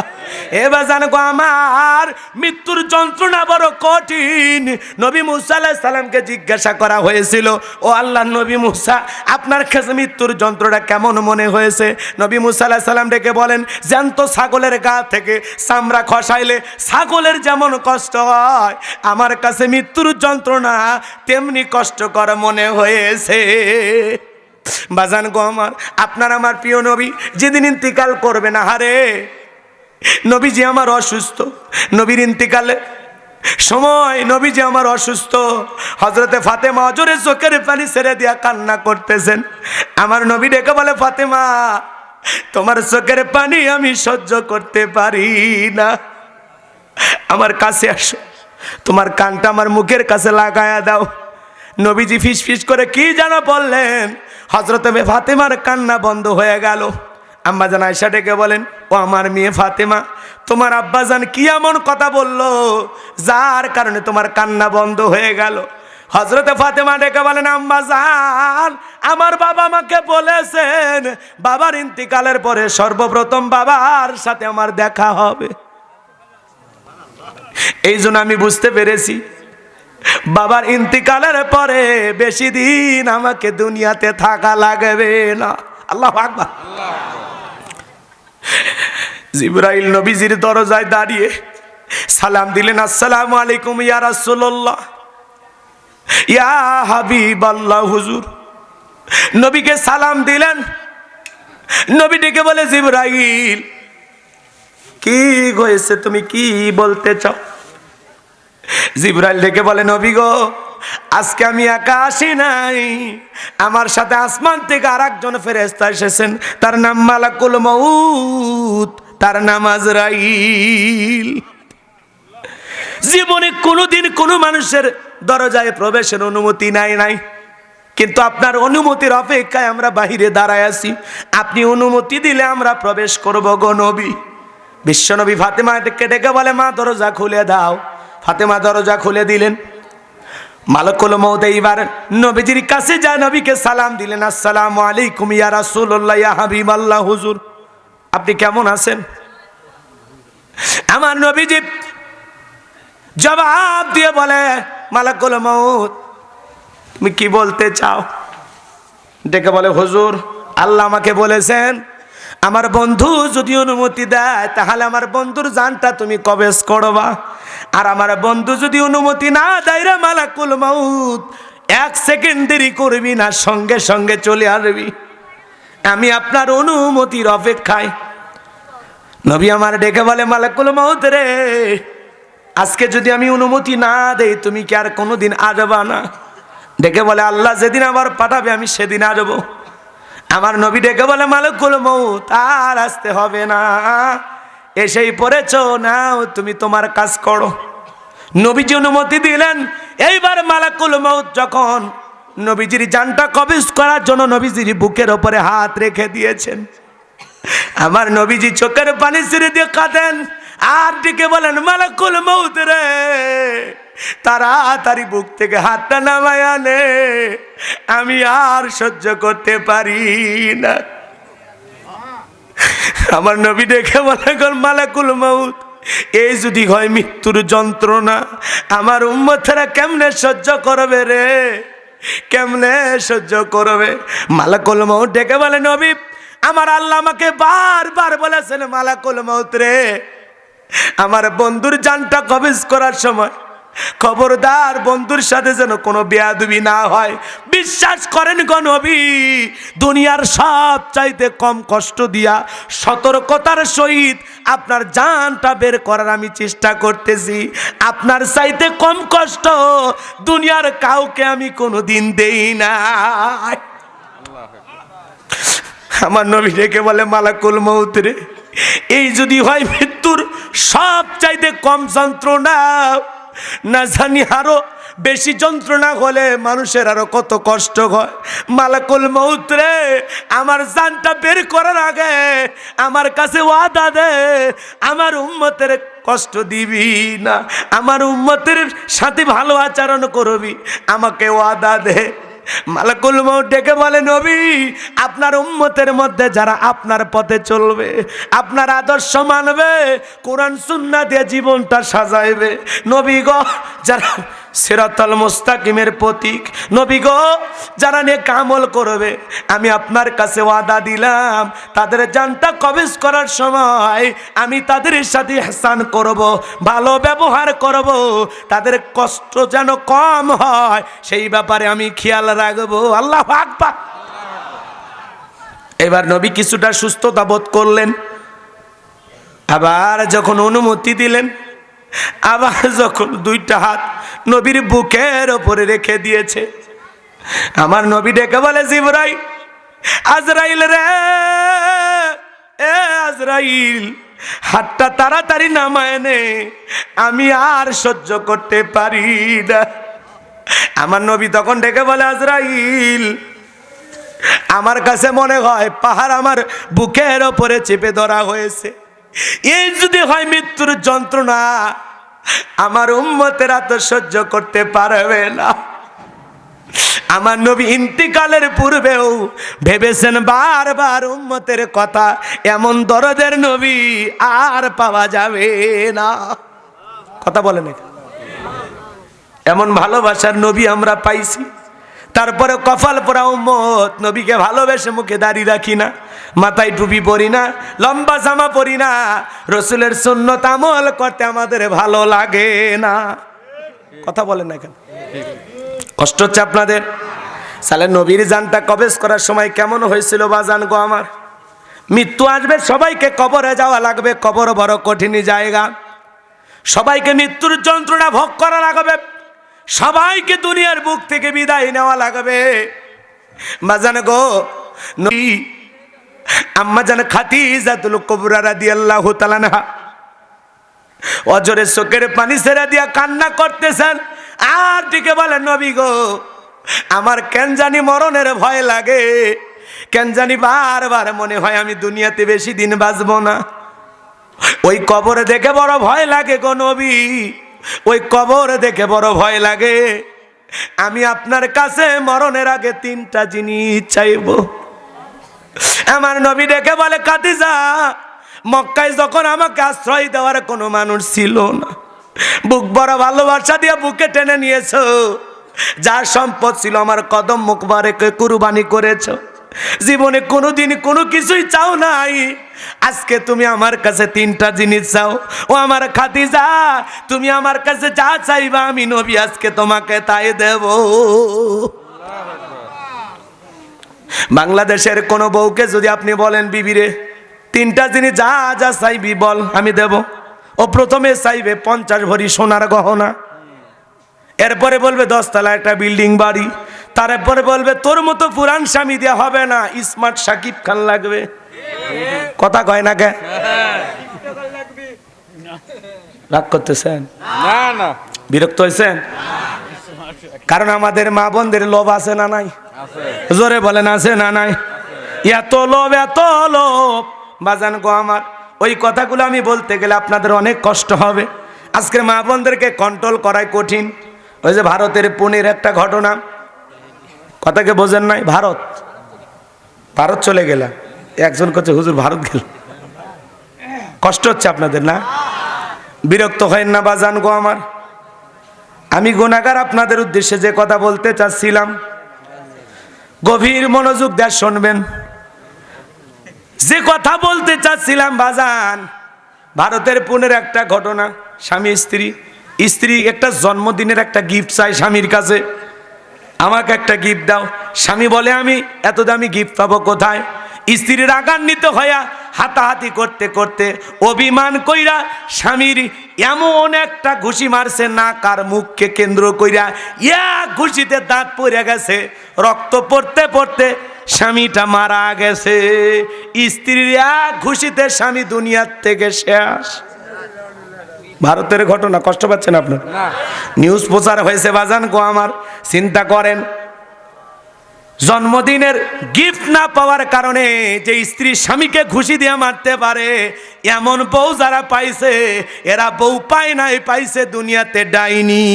এবার জানগো আমার, মৃত্যুর যন্ত্রণা বড় কঠিন। নবী মুসা আলাইহিস সালামকে জিজ্ঞাসা করা হয়েছিল, ও আল্লাহর নবী মুসা, আপনার কাছে মৃত্যুর যন্ত্রণা কেমন মনে হয়েছে? নবী মুসা আলাইহিস সালাম ডেকে বলেন, জ্যান্ত ছাগলের গা থেকে চামড়া খসাইলে ছাগলের যেমন কষ্ট হয়, আমার কাছে মৃত্যুর যন্ত্রণা তেমনি কষ্টকর মনে হয়েছে। বাজান গো আমার, আপনার আমার প্রিয় নবী যেদিন ইন্তিকাল করবেন, আহারে নবীজি আমার অসুস্থ, নবীর ইন্তিকালে সময় নবীজি আমার অসুস্থ, হযরতে ফাতেমা অজরে চোখের পানি ছেড়ে দিয়া কান্না করতেছেন। আমার নবী ডেকে বলে, ফাতেমা তোমার চোখের পানি আমি সহ্য করতে পারি না, আমার কাছে আসো, তোমার কানটা আমার মুখের কাছে লাগায়া দাও। নবীজি ফিস ফিস করে কি যেন বললেন, হযরত ফাতেমার কান্না বন্ধ হয়ে গেল। আম্মা জান আয়েশা ডেকে বলেন, ও আমার মেয়ে ফাতেমা, তোমার আব্বাজান কি এমন কথা বললো যার কারণে তোমার কান্না বন্ধ হয়ে গেল? হযরত ফাতেমা ডেকে বলেন, আম্মা জান, আমার বাবা আমাকে বলেছেন বাবার ইন্তিকালের পরে সর্বপ্রথম বাবার সাথে আমার দেখা হবে। এই জন্য আমি বুঝতে পেরেছি বাবার ইন্তিকালের পরে বেশি দিন আমাকে দুনিয়াতে থাকা লাগবে না। আল্লাহু আকবার। জিবরাইল নবীজির দরজায় দাঁড়িয়ে সালাম দিলেন, আসসালামু আলাইকুম ইয়া রাসূলুল্লাহ, ইয়া হাবিবাল্লাহ হুজুর। নবীকে সালাম দিলেন। নবী ডেকে বলে, জিবরাইল কি হয়েছে, তুমি কি বলতে চাও? জিবরাইল ডেকে বলে, নবী গো, আজকে আমি একা আসি নাই, আমার সাথে আসমান থেকে আরেকজন ফেরেশতা এসেছেন, তার নাম মালাকুল মউত, তার নাম আজরাইল। জীবনে কোনোদিন কোনো মানুষের দরজায় প্রবেশের অনুমতি নাই, কিন্তু আপনার অনুমতির অপেক্ষায় আমরা বাহিরে দাঁড়ায় আছি, আপনি অনুমতি দিলে আমরা প্রবেশ করব গো নবী। বিশ্বনবী ফাতেমাকে ডেকে বলে, মা দরজা খুলে দাও। ফাতেমা দরজা খুলে দিলেন। মালাকুল মউত এইবার নবীজির কাছে যায়, নবীকে সালাম দিলেন, আসসালামু আলাইকুম ইয়া রাসূলুল্লাহ, ইয়া হাবিবাল্লাহ হুজুর, আপনি কেমন আছেন? আমার নবীজি জবাব দিয়ে বলে, মালাকুল মউত তুমি কি বলতে চাও? ডেকে বলে, হুজুর, আল্লাহ আমাকে বলেছেন আমার বন্ধু যদি অনুমতি দেয় তাহলে আমার বন্ধুর জানটা তুমি কবজ করবা, আর আমার বন্ধু যদি অনুমতি না দেয় রে মালাকুল মউত, এক সেকেন্ড দেরি করবি না, সঙ্গে সঙ্গে চলে আসবি, আমি আপনার অনুমতির অপেক্ষায়। নবী আমার ডেকে বলে, মালাকুল মউত রে, আজকে যদি আমি অনুমতি না দেই তুমি কি আর কোনোদিন আসবা না? ডেকে বলে, আল্লাহ যেদিন আবার পাঠাবে আমি সেদিন আসবো। আমার নবী ডেকে বলে, মালাকুল মউত আর আসতে হবে না, এসেই পড়েছো, নাও তুমি তোমার কাজ করো। নবীজি অনুমতি দিলেন। এইবার মালাকুল মউত যখন নবীজির জানটা কবজ করার জন্য নবীজির বুকের ওপরে হাত রেখে দিয়েছেন, আমার নবীজি চোখের পানি ছেড়ে দিয়ে কাঁদেন আর ডেকে বলেন, মালাকুল মউত রে, তাড়াতাড়ি বুক থেকে হাতটা নামায় আনে, আমি আর সহ্য করতে পারি না। আমার নবী ডেকে বলে, মালাকুল মউত, এই যদি হয় মৃত্যুর যন্ত্রণা, আমার উম্মতেরা কেমনে সহ্য করবে রে, কেমনে সহ্য করবে? মালাকুল মউত ডেকে বলে, নবী, আমার আল্লাহ আমাকে বারবার বলেছেন, মালাকুল মউত রে, আমার বন্ধুর জানটা কবজ করার সময় খবরদার বন্ধুর সাথে যেন কোনো বেয়াদবি না হয়। বিশ্বাস করেন গো নবী, দুনিয়ার সব চাইতে কম কষ্ট দিয়া সতর্কতার সহিত আপনার জানটা বের করার আমি চেষ্টা করতেছি, আপনার চাইতে কম কষ্ট দুনিয়ার কাউকে আমি কোনোদিন দেই না। আমার নবী ডেকে বলে, মালাকুল মউত রে, এই যদি হয় মৃত্যুর সব চাইতে কম যন্ত্রণা, না জানি আরো বেশি যন্ত্রণা হলে মানুষের আরো কত কষ্ট হয়। মালাকুল মউত রে, আমার জানটা বের করার আগে আমার কাছে ওয়াদা দে, আমার উম্মতের কষ্ট দিবি না, আমার উম্মতের সাথে ভালো আচরণ করবি, আমাকে ওয়াদা দে। মালাকুল মউত ডেকে বলে, নবী, আপনার উম্মতের মধ্যে যারা আপনার পথে চলবে, আপনার আদর্শ মানবে, কোরআন সুন্নাহ দিয়ে জীবনটা সাজাইবে, নবী গো, যারা সিরাতাল মুস্তাকিমের প্রতীক, নবী গো, যারা নেক আমল করবে, আমি আপনার কাছে ওয়াদা দিলাম তাদের জানটা কবজ করার সময় আমি তাদের সাথে ইহসান করব, ভালো ব্যবহার করব, তাদের কষ্ট যেন কম হয় সেই ব্যাপারে আমি খেয়াল রাখবো। আল্লাহু আকবার। এবার নবী কিছুটা সুস্থতা বোধ করলেন, আবার যখন অনুমতি দিলেন, আবার যখন দুইটা হাত নবীর বুকের ওপরে রেখে দিয়েছে, আমার নবী ডেকে বলে, জিবরাইল, আজরাইল রে, এ আজরাইল, হাতটা তাড়াতাড়ি নামায় নে, আমি আর সহ্য করতে পারি না। আমার নবী তখন ডেকে বলে, আজরাইল, আমার কাছে মনে হয় পাহাড় আমার বুকের ওপরে চেপে ধরা হয়েছে। এই যদি হয় মৃত্যুর যন্ত্রণা, আমার উম্মতেরা তো সহ্য করতে পারবে না। আমার নবী ইন্তিকালের পূর্বেও ভেবেছেন বারবার উম্মতের কথা, এমন দরদের নবী আর পাওয়া যাবে না। কথা বলেন, এমন ভালোবাসার নবী আমরা পাইছি। তারপরে কপাল পোড়া উম্মত, নবীকে ভালোবেসে মুখে দাড়ি রাখি না, মাথায় টুপি পরি না, লম্বা জামা পরি না, রসুলের সুন্নত আমল করতে আমাদের ভালো লাগে না। কথা বলেন না কেন? কষ্ট হচ্ছে আপনাদের? সালে নবীর জানটা কবেজ করার সময় কেমন হয়েছিল বাজান গো আমার? মৃত্যু আসবে, সবাইকে কবরে যাওয়া লাগবে। কবর বড় কঠিন জায়গা, সবাইকে মৃত্যুর যন্ত্রণা ভোগ করা লাগবে, সবাইকে দুনিয়ার বুক থেকে বিদায় নেওয়া লাগবে। বাজান গো, নবী আম্মা জান খাদিজাতুল কুবরা রাদিয়াল্লাহু তাআলা আনহা অজরে চোখের পানি ছেড়ে দিয়া কান্না করতেছেন, আর দিকে বলেন নবী গো, আমার কেন জানি মরণের ভয় লাগে, কেন জানি বারবার মনে হয় আমি দুনিয়াতে বেশি দিন বাঁচবো না। ওই কবরে দেখে বড় ভয় লাগে গো নবী, ওই কবরে দেখে বড় ভয় লাগে। আমি আপনার কাছে মরণের আগে 3টা জিনিস চাইব। আমার নবী দেখে বলে, খাদিজা, মক্কায় যখন আমাকে আশ্রয় দেওয়ার কোনো মানুষ ছিল না, বুক বড় ভালোবাসা দিয়ে বুকে টেনে নিয়েছো, যার সম্পদ ছিল আমার কদম মুবারকে কুরবানি করেছো, জীবনে কোনোদিন কোনো কিছুই চাও নাই, আজকে তুমি আমার কাছে 3টা জিনিস চাও। ও আমার খাদিজা, তুমি আমার কাছে যা চাইবা আমি নবী আজকে তোমাকে তাই দেব। বাংলাদেশের কোনো বউকে যদি আপনি বলেন, বিবিরে 3টা জিনিস যা যা চাইবি বল, আমি দেব, ও প্রথমে চাইবে 50 ভরি সোনার গহনা, এরপরে বলবে 10 তলা একটা বিল্ডিং বাড়ি, তারপরে বলবে তোর মতো পুরান স্বামী দেওয়া হবে না, স্মার্ট সাকিব খান লাগবে। কথা কয় না কে? রাগ করতেছেন? না না, বিরক্ত হয়েছেন? কারণ আমাদের মা বোনদের লোভ আছে না নাই? জোরে বলেন, আছে না নাই? এত লোভ, এত লোভ বাজান গো আমার, ওই কথাগুলো আমি বলতে গেলে আপনাদের অনেক কষ্ট হবে। আজকের মা বোনদেরকে কন্ট্রোল করাই কঠিন। ওই যে ভারতের পুনের একটা ঘটনা, কথাকে বোঝেন নাই? ভারত চলে গেলাম, একজন করছে হুজুর ভারত গেল। কষ্ট হচ্ছে আপনাদের না? বিরক্ত হয় না বাজান গো আমার? আমি গুনাহগার, আপনাদের উদ্দেশ্যে যে কথা বলতে চাচ্ছিলাম গভীর মনোযোগ দিয়ে শুনবেন। যে কথা বলতে চাচ্ছিলাম বাজান, ভারতের পুনের একটা ঘটনা, স্বামী স্ত্রী একটা জন্মদিনের একটা গিফট চাই স্বামীর কাছে, আমাকে একটা গিফট দাও। স্বামী বলে আমি এত দামি গিফট পাবো কোথায়? স্ত্রীর রাগান্বিত হইয়া হাতাহাতি করতে করতে অভিমান কইরা স্বামীর এমন একটা ঘুষি মারছে নাক আর মুখকে কেন্দ্র কইরা, ঘুষিতে দাঁত পড়ে গেছে, রক্ত পড়তে পড়তে স্বামীটা মারা গেছে। স্ত্রীর এক ঘুষিতে স্বামী দুনিয়ার থেকে শেষ। ভারতের ঘটনা, কষ্ট পাচ্ছেন আপনার? নিউজ প্রচার হয়েছে বাজান গো আমার। চিন্তা করেন, জন্মদিনের গিফট না পাওয়ার কারণে যে স্ত্রী স্বামীকে ঘুষি দিয়ে মারতে পারে, এমন বউ যারা পাইছে, এরা বউ পায় নাই, পাইছে দুনিয়াতে ডাইনি।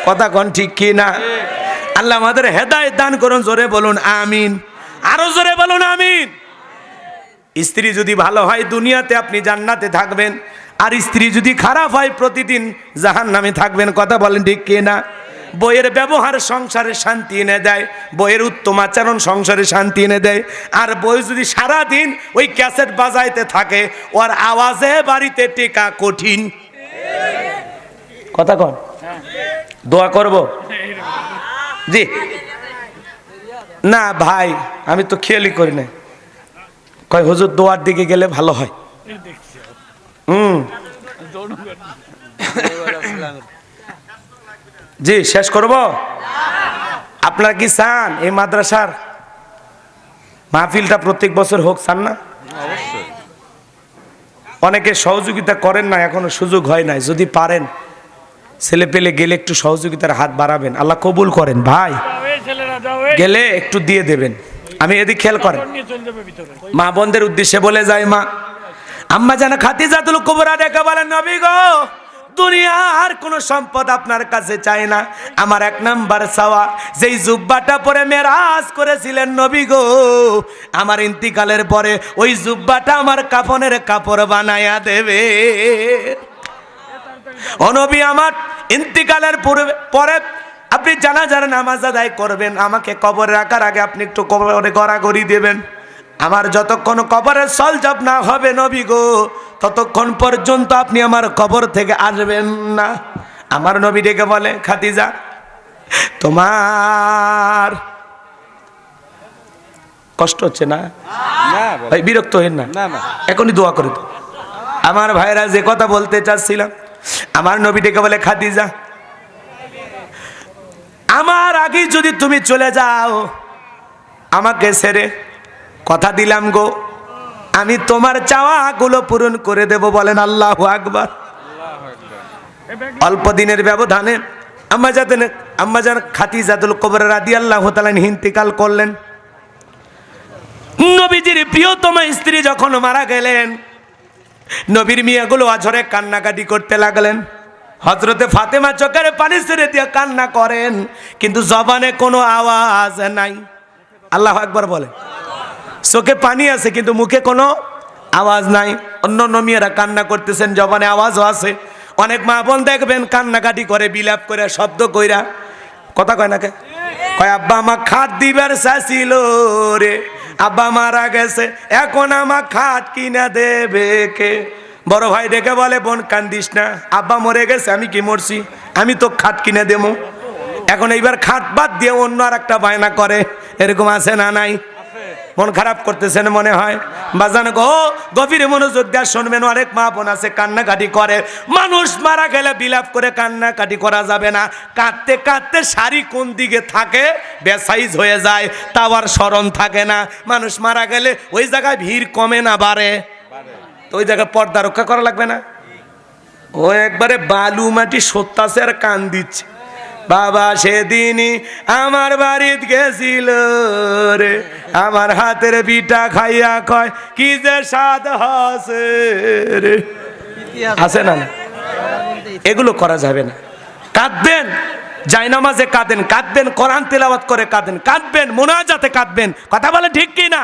কথা কোন ঠিক কি না? আল্লাহ আমাদের হেদায়েত দান করুন। জোরে বলুন আমিন, আরো জোরে বলুন আমিন। স্ত্রী যদি ভালো হয় দুনিয়াতে আপনি জান্নাতে থাকবেন, আর স্ত্রী যদি খারাপ হয় প্রতিদিন জাহান্নামে থাকবেন। কথা বলেন ঠিক কি না? বইয়ের ব্যবহার সংসারে শান্তি এনে দেয়, বইয়ের উত্তম আচরণ সংসারে শান্তি এনে দেয়। আর বই যদি সারাদিন ওই ক্যাসেট বাজাইতে থাকে, ওর আওয়াজে বাড়িতে টেকা কঠিন। কথা কন, দোয়া করব জি না ভাই, আমি তো খেয়ালই করি না। কয় হুজুর দোয়ার দিকে গেলে ভালো হয়। জি শেষ করব। আপনারা কি চান এই মাদ্রাসার মাহফিলটা প্রত্যেক বছর হোক? চান না? অনেকে সহযোগিতা করেন না, এখনো সুযোগ হয় নাই। যদি পারেন ছেলে পেলে গেলে একটু সহযোগিতার হাত বাড়াবেন, আল্লাহ কবুল করেন। ভাই গেলে একটু দিয়ে দেবেন। আমি এদিক খেয়াল করেন, মা বোনদের উদ্দেশ্যে বলে যায়, মা আম্মা জান খাদিজাতুল কুবরা ডেকে বলেন, নবী গো, দুনিয়ার কোনো সম্পদ আপনার কাছে চাই না, আমার এক নাম্বার চাওয়া যেই জুব্বাটা পরে মেরাজ করেছিলেন নবী গো, আমার ইন্তিকালের পরে ওই জুব্বাটা আমার কাফনের কাপড় বানায়া দেবে। ও নবী, আমার ইন্তিকালের পরে আপনি জানাজার নামাজ আদায় করবেন, আমাকে কবরে রাখার আগে আপনি একটু কবরে গড়াগড়ি দেবেন। আমার যতক্ষণ কবরের সলজব না হবে নবী গো, ততক্ষণ পর্যন্ত আপনি আমার কবর থেকে আসবেন না। আমার নবী ডেকে বলে, খাদিজা তোমার কষ্ট হচ্ছে না? না ভাই বিরক্ত হইন না, না না এখনই দোয়া করে তো। আমার ভাইরা যে কথা বলতে চাচ্ছিলাম, আমার নবী ডেকে বলে, খাদিজা আমার আগে যদি তুমি চলে যাও আমাকে ছেড়ে, কথা দিলাম গো আমি তোমার চাওয়াগুলো পূরণ করে দেব। বলেন আল্লাহু আকবার। অল্প দিনের ব্যবধানে আম্মাজান খাদিজাতুল কুবরা রাদিয়াল্লাহু তাআলা ইন্তিকাল করলেন। নবীজির প্রিয়তমা স্ত্রী যখন মারা গেলেন, নবীর মিয়াগুলো আঝরে কান্নাকাটি করতে লাগলেন। হযরতে ফাতেমা চোখের পানি ছেড়ে দিয়ে কান্না করেন, কিন্তু জবানে কোনো আওয়াজ নাই। আল্লাহু আকবার বলে। চোখে পানি আছে কিন্তু মুখে কোনো আওয়াজ নাই। অন্য মেয়েরা কান্না করতেছেন, জবানে আওয়াজও আছে। অনেক মা বোন দেখবেন কান্নাকাটি করে, বিলাপ করে, শব্দ কইরা, কথা কয় না কে, কয় আব্বা আমার খাট দিবার চাইছিল রে, আব্বা মারা গেছে, এখন আমার খাট কিনা দেবে কে? বড় ভাই ডেকে বলে, বোন কান্দিস না, আব্বা মরে গেছে, আমি কি মরছি, আমি তো খাট কিনে দেবো। এখন এইবার খাট বাদ দিয়ে অন্য আর একটা বায়না করে, এরকম আছে না নাই? মন খারাপ করতেছেন মনে হয়। বাজান গো, গভীরে মনোযোগ দিয়ে শুনবেন। অনেক মা বোন আছে কান্নাকাটি করে। মানুষ মারা গেলে বিলাপ করে কান্নাকাটি করা যাবে না। কাঁদতে কাঁদতে শাড়ি কোন দিকে থাকে বেসাইজ হয়ে যায়, তাও আর স্মরণ থাকে না। মানুষ মারা গেলে ওই জায়গায় ভিড় কমে না বাড়ে, তো ওই জায়গায় পর্দা রক্ষা করা লাগবে না। ও একবারে বালু মাটি সত্যাছে আর কান দিচ্ছে, বাবা সেদিনই আমার বাড়িতে গেছিল রে, আমার হাতের পিঠা খাইয়া কয় কি যে স্বাদ হসে রে। আছে না? এগুলো করা যাবে না। কাঁদবেন, জায়নামাজে কাঁদেন, কাঁদবেন কোরআন তেলাওয়াত করে কাঁদেন, কাঁদবেন মোনাজাতে কাঁদবেন। কথা বলে ঠিক কি না?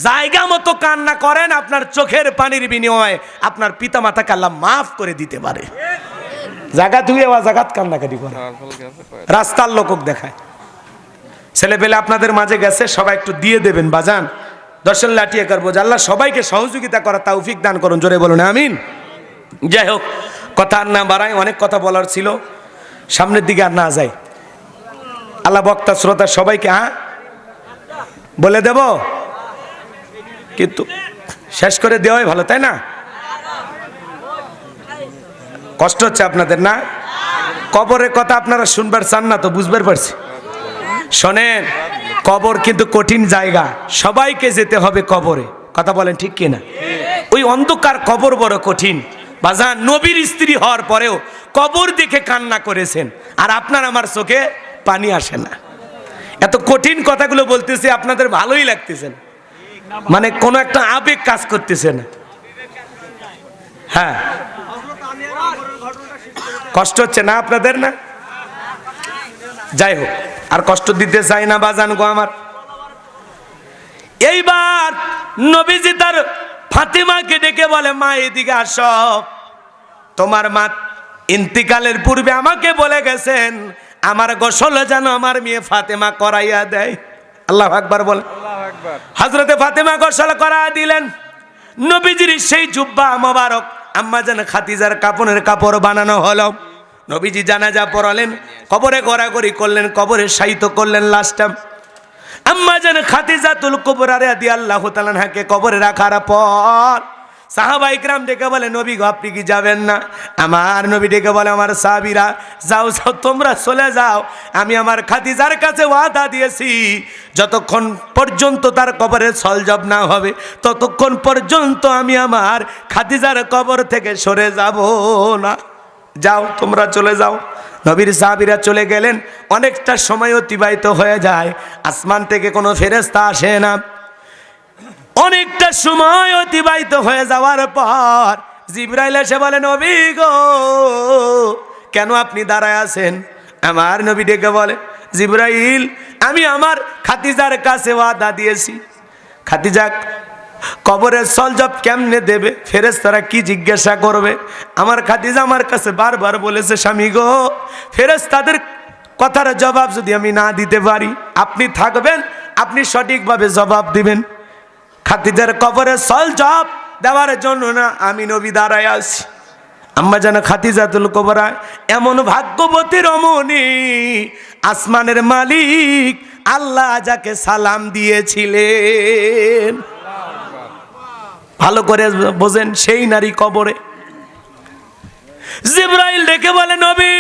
জায়গা মতো কান্না করেন, আপনার চোখের পানির বিনিময়ে আপনার পিতা মাতাকে আল্লাহ মাফ করে দিতে পারে। জায়গা ধুয়ে জায়গাত কান্নাকাটি করে, রাস্তার লোক দেখায়। ছেলে পেলে আপনাদের মাঝে গেছে, সবাই একটু দিয়ে দেবেন বাজান, দর্শন লাঠিয়ে করবো। আল্লাহ সবাইকে সহযোগিতা করা তৌফিক দান করুন, জোরে বলুন আমিন। যাই হোক, কথা আর না বাড়াই, অনেক কথা বলার ছিল, সামনের দিকে আর না যাই। আল্লাহ বক্তা শ্রোতা সবাইকে বলে দেব, কিন্তু শেষ করে দেওয়াই ভালো, তাই না? কষ্ট হচ্ছে আপনাদের না? কবরের কথা আপনারা শুনবার চান না তো, বুঝবার পারছি। শোনেন, কবর কিন্তু কঠিন জায়গা, সবাইকে যেতে হবে কবরে। কথা বলেন ঠিক কিনা? ওই অন্ধকার কবর বড় কঠিন। বাজান নবীর স্ত্রী হওয়ার পরেও কবর দেখে কান্না করেছেন, আর আপনার আমার চোখে পানি আসে না। এত কঠিন কথাগুলো বলতেছে, আপনাদের ভালোই লাগতেছে না, মানে কোনো একটা আবেগ কাজ করতেছে না। হ্যাঁ, কষ্ট হচ্ছে না আপনাদের না? যাই হোক, আর কষ্ট দিতে চাই না বাজান গো আমার। এইবার নবীজি তার ফাতেমাকে ডেকে বলে, মা এদিকে আসো, তোমার মা ইন্তিকালের পূর্বে আমাকে বলে গেছেন আমার গোসল যেন আমার মেয়ে ফাতেমা করাইয়া দেয়। আল্লাহু আকবার বলে। হযরতে ফাতেমা গোসল করাইয়া দিলেন। নবীজির সেই জুব্বা মোবারক আম্মাজান খাদিজার কাপনের কাপড় বানানো হলো। নবীজি জানাজা পড়ালেন, কবরে গড়াগড়ি করলেন, কবরে শায়িত করলেন লাশটা। আম্মাজান খাদিজাতুল কুবরা রাদিয়াল্লাহু তাআলা আনহাকে কবরে রাখার পর সাহাবা ইকরাম ডেকে বলে, নবী গো আপনি কি যাবেন না? আমার নবী ডেকে বলে, আমার সাহাবীরা যাও যাও, তোমরা চলে যাও, আমি আমার খাদিজার কাছে ওয়াদা দিয়েছি যতক্ষণ পর্যন্ত তার কবরে সলজব না হবে ততক্ষণ পর্যন্ত আমি আমার খাদিজার কবর থেকে সরে যাব না। যাও তোমরা চলে যাও। নবীর সাহাবীরা চলে গেলেন। অনেকটা সময় অতিবাহিত হয়ে যায়, আসমান থেকে কোনো ফেরেশতা আসে না। অনেকটা সময় অতিবাহিত হয়ে যাওয়ার পর জিবরাইল এসে বলে, নবী গো, কেন আপনি দাঁড়ায় আছেন? আমার নবী ডেকে বলে, জিবরাইল, আমি আমার খাদিজার কাছে ওয়াদা দিয়েছি, খাদিজা কবরের সলজব কেমনে দেবে, ফেরেশতারা কি জিজ্ঞাসা করবে। আমার খাদিজা আমার কাছে বারবার বলেছে, স্বামী গো, ফেরেশতাদের কথার জবাব যদি আমি না দিতে পারি, আপনি থাকবেন, আপনি সঠিকভাবে জবাব দিবেন। খাদিজার কবরের সলজব দেওয়ার জন্য না আমি নবী দাঁড়ায় আছি। আম্মা জান খাদিজাতুল কুবরা এমন ভাগ্যবতী রমণী, আসমানের মালিক আল্লাহ যাকে সালাম দিয়েছিলেন, ভালো করে বোঝেন, সেই নারী কবরে। জিবরাইল ডেকে বলে, নবী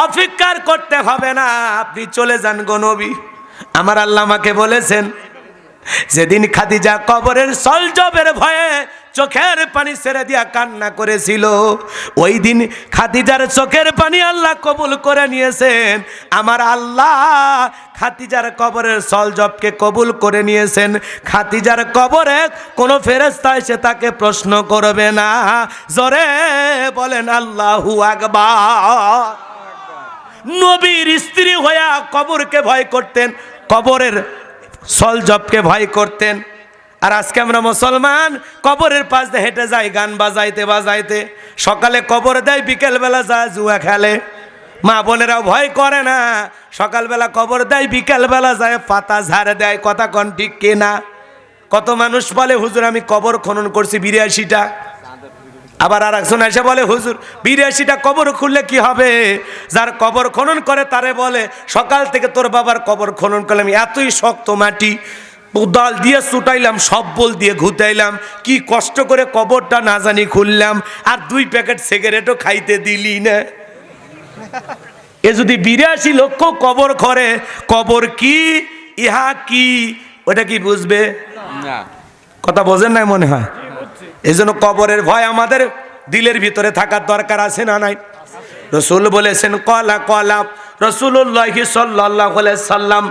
অপেক্ষা করতে হবে না, আপনি চলে যান গো নবী। আমার আল্লাহ আমাকে বলেছেন, যেদিন খাদিজা কবরের সলজবের ভয়ে চোখের পানি ছেড়ে দিয়া কান্না করেছিল, ওই দিন খাদিজার চোখের পানি আল্লাহ কবুল করে নিয়েছেন। আমার আল্লাহ খাদিজার কবরের সলজবকে কবুল করে নিয়েছেন। খাদিজার কবরে কোনো ফেরেশতা এসে তাকে প্রশ্ন করবে না। জোরে বলেন আল্লাহু আকবার। নবীর স্ত্রী হইয়া কবরকে ভয় করতেন, কবরের সলজবকে ভয় করতেন। আর আজকে আমরা মুসলমান কবরের পাশ দিয়ে হেঁটে যাই গান বাজাইতে বাজাইতে, সকালে কবর দেয়, বিকেলবেলা যায় জুয়া খেলে। মা বোনেরাও ভয় করে না, সকালবেলা কবর দেয়, বিকেলবেলা যায় পাতা ঝাড়ে দেয়। কথা কন ঠিক কিনা? কত মানুষ বলে, হুজুর আমি কবর খনন করছি 82টা। আবার আর একজন এসে বলে, হুজুর 82টা কবর খুললে কি হবে? যার কবর খনন করে তারে বলে, সকাল থেকে তোর বাবার কবর খনন করলাম, এতই শক্ত মাটি কোদাল দিয়ে ছুটাইলাম, সব বল দিয়ে ঘুতাইলাম, কি কষ্ট করে কবরটা না জানি খুললাম, আর 2 প্যাকেট সিগারেটও খাইতে দিলি না। এ যদি 82 লক্ষ কবর করে, কবর কি ইহা কি ওটা কি বুঝবে? না। কথা বোঝেন নাই মনে হয়। এই জন্য কবরের ভয় আমাদের দিলের ভিতরে থাকার দরকার আছে না নাই? রসুল বলেছেন, কলা কলা রাসূলুল্লাহ সাল্লাল্লাহু আলাইহি সাল্লাম,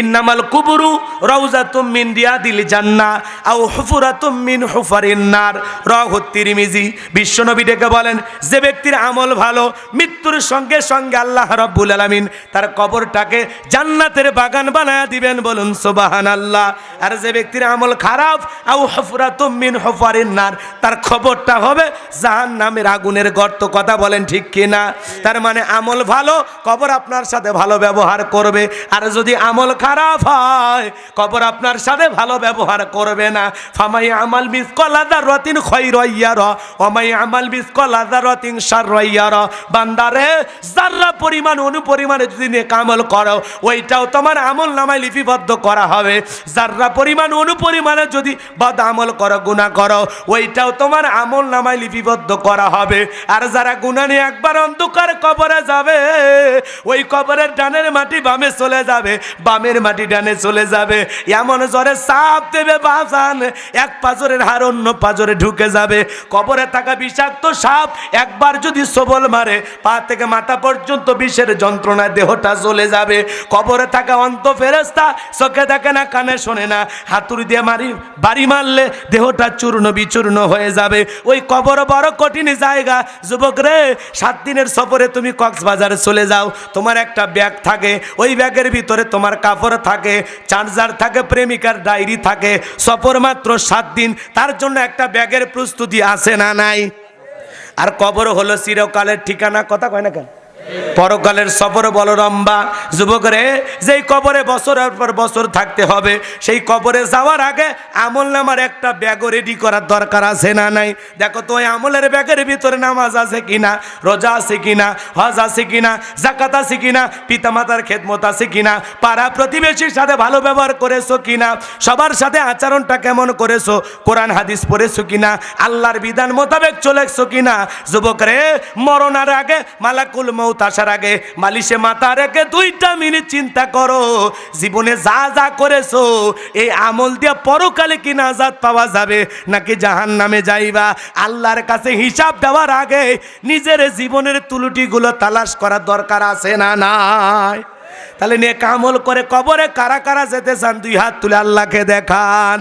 ইন্নামাল কুবুরু রাউযাতুম মিন রিয়াদিল জান্নাহ আও হুফরাতুম মিন হুফারিন নার। রাওয়াহু তিরমিজি। বিশ্বনবী ডেকে বলেন, যে ব্যক্তির আমল ভালো, মৃত্যুর সঙ্গে সঙ্গে আল্লাহ রাব্বুল আলামিন তার কবরটাকে জান্নাতের বাগান বানায়া দিবেন, বলুন সুবহানাল্লাহ। আর যে ব্যক্তির আমল খারাপ, আও হুফরাতুম মিন হুফারিন নার, তার কবরটা হবে জাহান্নামের আগুনের গর্ত। কথা বলেন ঠিক কিনা? তার মানে আমল ভালো, কবর আপনার সাথে ভালো ব্যবহার করবে, আর যদি আমল খারাপ হয়, কবর আপনার সাথে ভালো ব্যবহার করবে না। ফামাই আমাল মিসকালা যাররাতিন খায়রান ইয়ারা ওয়া মাই আমাল মিসকালা যাররাতিন শাররান ইয়ারা। বান্দারে, যাররা পরিমাণ অনুপরিমাণে যদি নেক আমল করো, ওইটাও তোমার আমল নামায় লিপিবদ্ধ করা হবে। যাররা পরিমাণ অনুপরিমাণে যদি বদ আমল করো, গুনাহ করো, ওইটাও তোমার আমল নামায় লিপিবদ্ধ করা হবে। আর যারা গুনাহ নিয়ে একবার অন্ধকার কবরে যাবে, ওই কবরের ডানের মাটি বামে চলে যাবে, বামের মাটি ডানে চলে যাবে। এমন জোরে চাপ দেবে বাজান, এক পাজরের হাড় অন্য পাজরে ঢুকে যাবে। কবরে থাকা বিষাক্ত সাপ একবার যদি সবল মারে, পা থেকে মাথা পর্যন্ত বিষের যন্ত্রণায় দেহটা চলে যাবে। কবরে থাকা অন্ত ফেরেশতা চোখে দেখে না, কানে শোনে না, হাতুড়ি দিয়ে বাড়ি মারলে দেহটা চূর্ণ বিচূর্ণ হয়ে যাবে। ওই কবর বড় কঠিন জায়গা। যুবক রে, 7 দিনের সফরে তুমি কক্সবাজারে চলে যাও, তোমার একটা ব্যাগ থাকে, ওই ব্যাগের ভিতরে তোমার কাপড় থাকে, চার্জার থাকে, প্রেমিকার ডায়েরি থাকে। সফর মাত্র 7 দিন, তার জন্য একটা ব্যাগের প্রস্তুতি আছে না নাই? আর কবর হলো চিরকালের ঠিকানা। কথা কয় না কেন? পরকালের সফর বলো লম্বা। যুবক রে, যেই কবরে বছরের পর বছর থাকতে হবে, সেই কবরে যাওয়ার আগে আমল নামার একটা ব্যাগ রেডি করার দরকার আছে না নাই? দেখো তো ওই আমলের ব্যাগের ভিতরে নামাজ আছে কিনা, রোজা আছে কিনা, হজ আছে কিনা, যাকাত আছে কিনা, পিতামাতার খেদমত আছে কিনা, পাড়া প্রতিবেশীর সাথে ভালো ব্যবহার করেছো কিনা, সবার সাথে আচরণটা কেমন করেছো, কোরআন হাদিস পড়েছো কিনা, আল্লাহর বিধান মোতাবেক চলেছো কিনা। যুবক রে, মরণের আগে মালাকুল মউত ঘুমোতে আসার আগে বালিশে মাথা রেখে 2টা মিনিট চিন্তা করো, জীবনে যা যা করেছো এই আমল দিয়ে পরকালে কি নাজাত পাওয়া যাবে নাকি জাহান্নামে যাইবা। আল্লাহর কাছে হিসাব দেওয়ার আগে নিজের জীবনের ত্রুটিগুলো তালাশ করার দরকার আছে না নাই? তাহলে নেক আমল করে কবরে কারা কারা যেতে চান 2 হাত তুলে আল্লাহকে দেখান।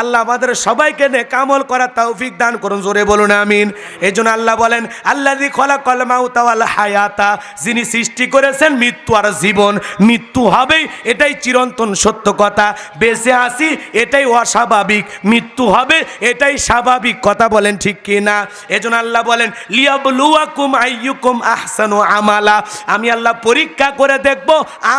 আল্লাহ আমাদের সবাইকে নেক আমল করার তৌফিক দান করুন, জোরে বলুন আমিন। এই জন্য আল্লাহ বলেন আল্লাযী খালাকাল মাউতা ওয়াল হায়াতা, যিনি সৃষ্টি করেছেন মৃত্যু আর জীবন। মৃত্যু হবেই, এটাই চিরন্তন সত্য কথা। বেঁচে আছি এটাই অস্বাভাবিক, মৃত্যু হবে এটাই স্বাভাবিক কথা, বলেন ঠিক কি না? এই জন্য আল্লাহ বলেন লিয়াবলুয়াকুম আইয়ুকুম আহসানু আমালা, আমি আল্লাহ পরীক্ষা করে দেখব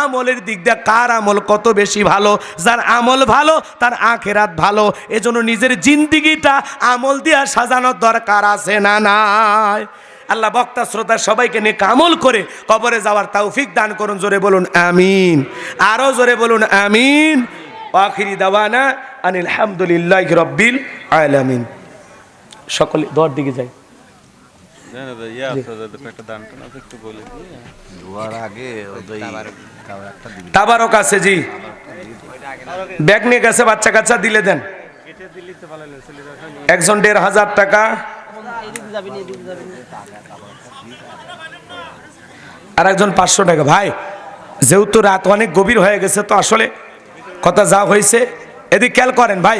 আমলের দিক দিয়ে কার আমল কত বেশি ভালো। যার আমল ভালো তার আখিরাত ভালো। এজন্য নিজের জিন্দেগিটা আমল দিয়ে সাজানোর দরকার আছে না নাই? আল্লাহ বক্তা শ্রোতা সবাইকে নেক আমল করে কবরে যাওয়ার তৌফিক দান করুন, জোরে বলুন আমিন। আরো জোরে বলুন আমিন। আখিরি দাওয়ানা আনিল হামদুলিল্লাহি রাব্বিল আলামিন। সকলে দোয়ার দিকে যাই। তাবারক আছে জি, ব্যাগ নিয়ে গেছে, বাচ্চা কাচ্চা দিলে দেন। একজন 1,500 টাকা, আর একজন 500 টাকা। ভাই যেহেতু রাত অনেক গভীর হয়ে গেছে তো আসলে কথা যা হয়েছে এদিক খেয়াল করেন ভাই।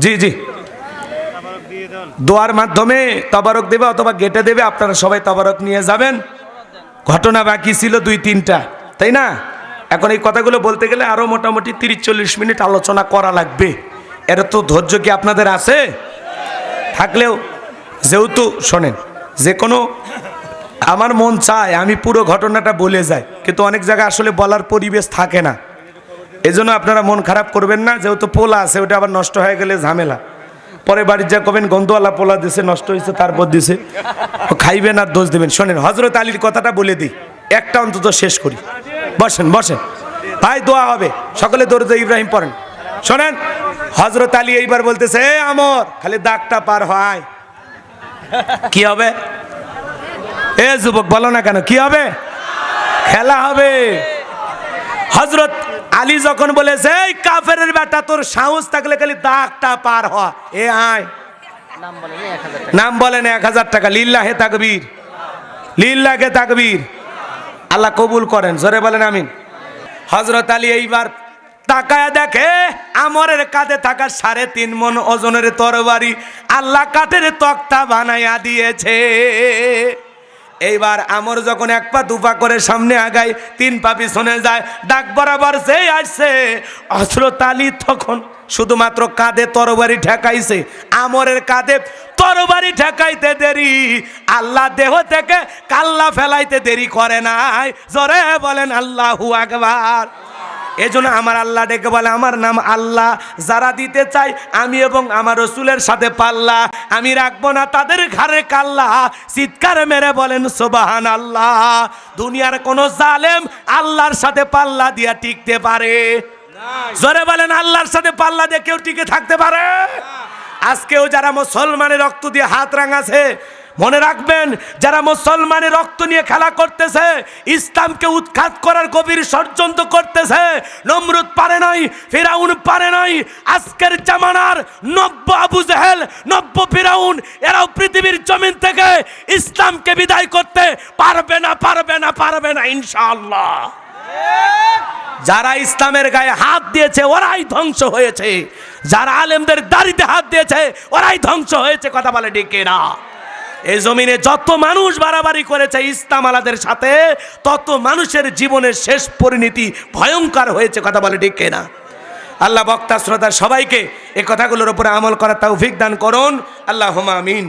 জি জি, দোয়ার মাধ্যমে তবারক দেবে অথবা গেটে দেবে, আপনারা সবাই তবারক নিয়ে যাবেন। ঘটনা বাকি ছিল 2-3টা, তাই না? এখন এই কথাগুলো বলতে গেলে আরো মোটামুটি 30-40 মিনিট আলোচনা করা লাগবে। এর তো ধৈর্য কি আপনাদের আছে? থাকলেও যেহেতু শোনেন, যে কোনো আমার মন চায় আমি পুরো ঘটনাটা বলে যাই, কিন্তু অনেক জায়গায় আসলে বলার পরিবেশ থাকে না। এজন্য আপনারা মন খারাপ করবেন না। যেহেতু পোলা আছে, ওটা আবার নষ্ট হয়ে গেলে ঝামেলা। পরে বাড়ির যা কবেন গন্ধওয়ালা পোলা দিছে, নষ্ট হয়েছে, তারপর দিছে, খাইবেন আর দোষ দেবেন। শোনেন, হযরত আলীর কথাটা বলে দিই, একটা অন্তত শেষ করি। বসেন বসেন ভাই, দোয়া হবে। সকলে দরুদ ইব্রাহিম পড়েন। শোনেন, হযরত আলী এইবার বলতেছে এ আমর, খালি দাগটা পার হয় কি হবে? এ যুবক বলো না কেন, কি হবে? খেলা হবে। হযরত আলী যখন বলেছে এই কাফেরের বেটা, তোর সাহস থাকলে খালি দাগটা পার হ, এ আয়, নাম বলেন 1000 টাকা। লিল্লাহে তাকবীর, লিল্লাহে তাকবীর। আল্লাহ কবুল করেন, জোরে বলেন আমিন। হযরত আলী এইবার তাকায়া দেখে আমরের কাঁধে থাকা 3.5 মণ ওজনের তরবারি আল্লাহ কাঠের তক্তা বানাইয়া দিয়েছে। এইবার আমর যখন 1 পা 2 পা করে সামনে আগায়, 3 পা পিছনে যায়, ডাক বরাবর যেই আসছে, হযরত আলী তখন শুধুমাত্র কাঁধে তরবারি ঠেকাইছে। আমরের কাঁধে তরবারি ঠেকাইতে দেরি, আল্লাহ দেহ থেকে কাল্লা ফেলাইতে দেরি করে নাই। জোরে বলেন আল্লাহু আকবার। এজন্য আমার আল্লাহ ডেকে বলে আমার নাম আল্লাহ। যারা দিতে চাই আমি এবং আমার রাসূলের সাথে পাল্লা, আমি রাখবো না তাদের ঘাড়ে কাল্লা। চিৎকার মেরে বলেন সুবহানাল্লাহ। দুনিয়ার কোন জালেম আল্লাহর সাথে পাল্লা দিয়া টিকতে পারে? জোরে বলেন আল্লাহর সাথে পাল্লা দিয়ে কেউ টিকে থাকতে পারে? আজকেও যারা মুসলমানের রক্ত দিয়ে হাত রাঙাছে, মনে রাখবেন, যারা মুসলমানের রক্ত নিয়ে খেলা করতেছে, ইসলামকে উৎখাত করার গভীর ষড়যন্ত্র করতেছে, নমরুদ পারে নাই, ফিরাউন পারে নাই, আজকের জামানার নব্য আবু জেহেল, নব্য ফিরাউন, এরাও পৃথিবীর জমিন থেকে ইসলামকে বিদায় করতে পারবে না, পারবে না, পারবে না ইনশাআল্লাহ। যারা ইসলামের গায়ে হাত দিয়েছে ওরাই ধ্বংস হয়েছে, যারা আলেমদের দাড়িতে হাত দিয়েছে ওরাই ধ্বংস হয়েছে। কথা বলে ঠিক না? এই জমিনে যত মানুষ বাড়াবাড়ি করেছে ইসলাম আলাদের সাথে, তত মানুষের জীবনের শেষ পরিণতি ভয়ঙ্কর হয়েছে। কথা বলে ঠিক না? আল্লাহ বক্তা শ্রোতা সবাইকে এই কথাগুলোর উপরে আমল করার তৌফিক দান করুন। আল্লাহুম্মা আমিন।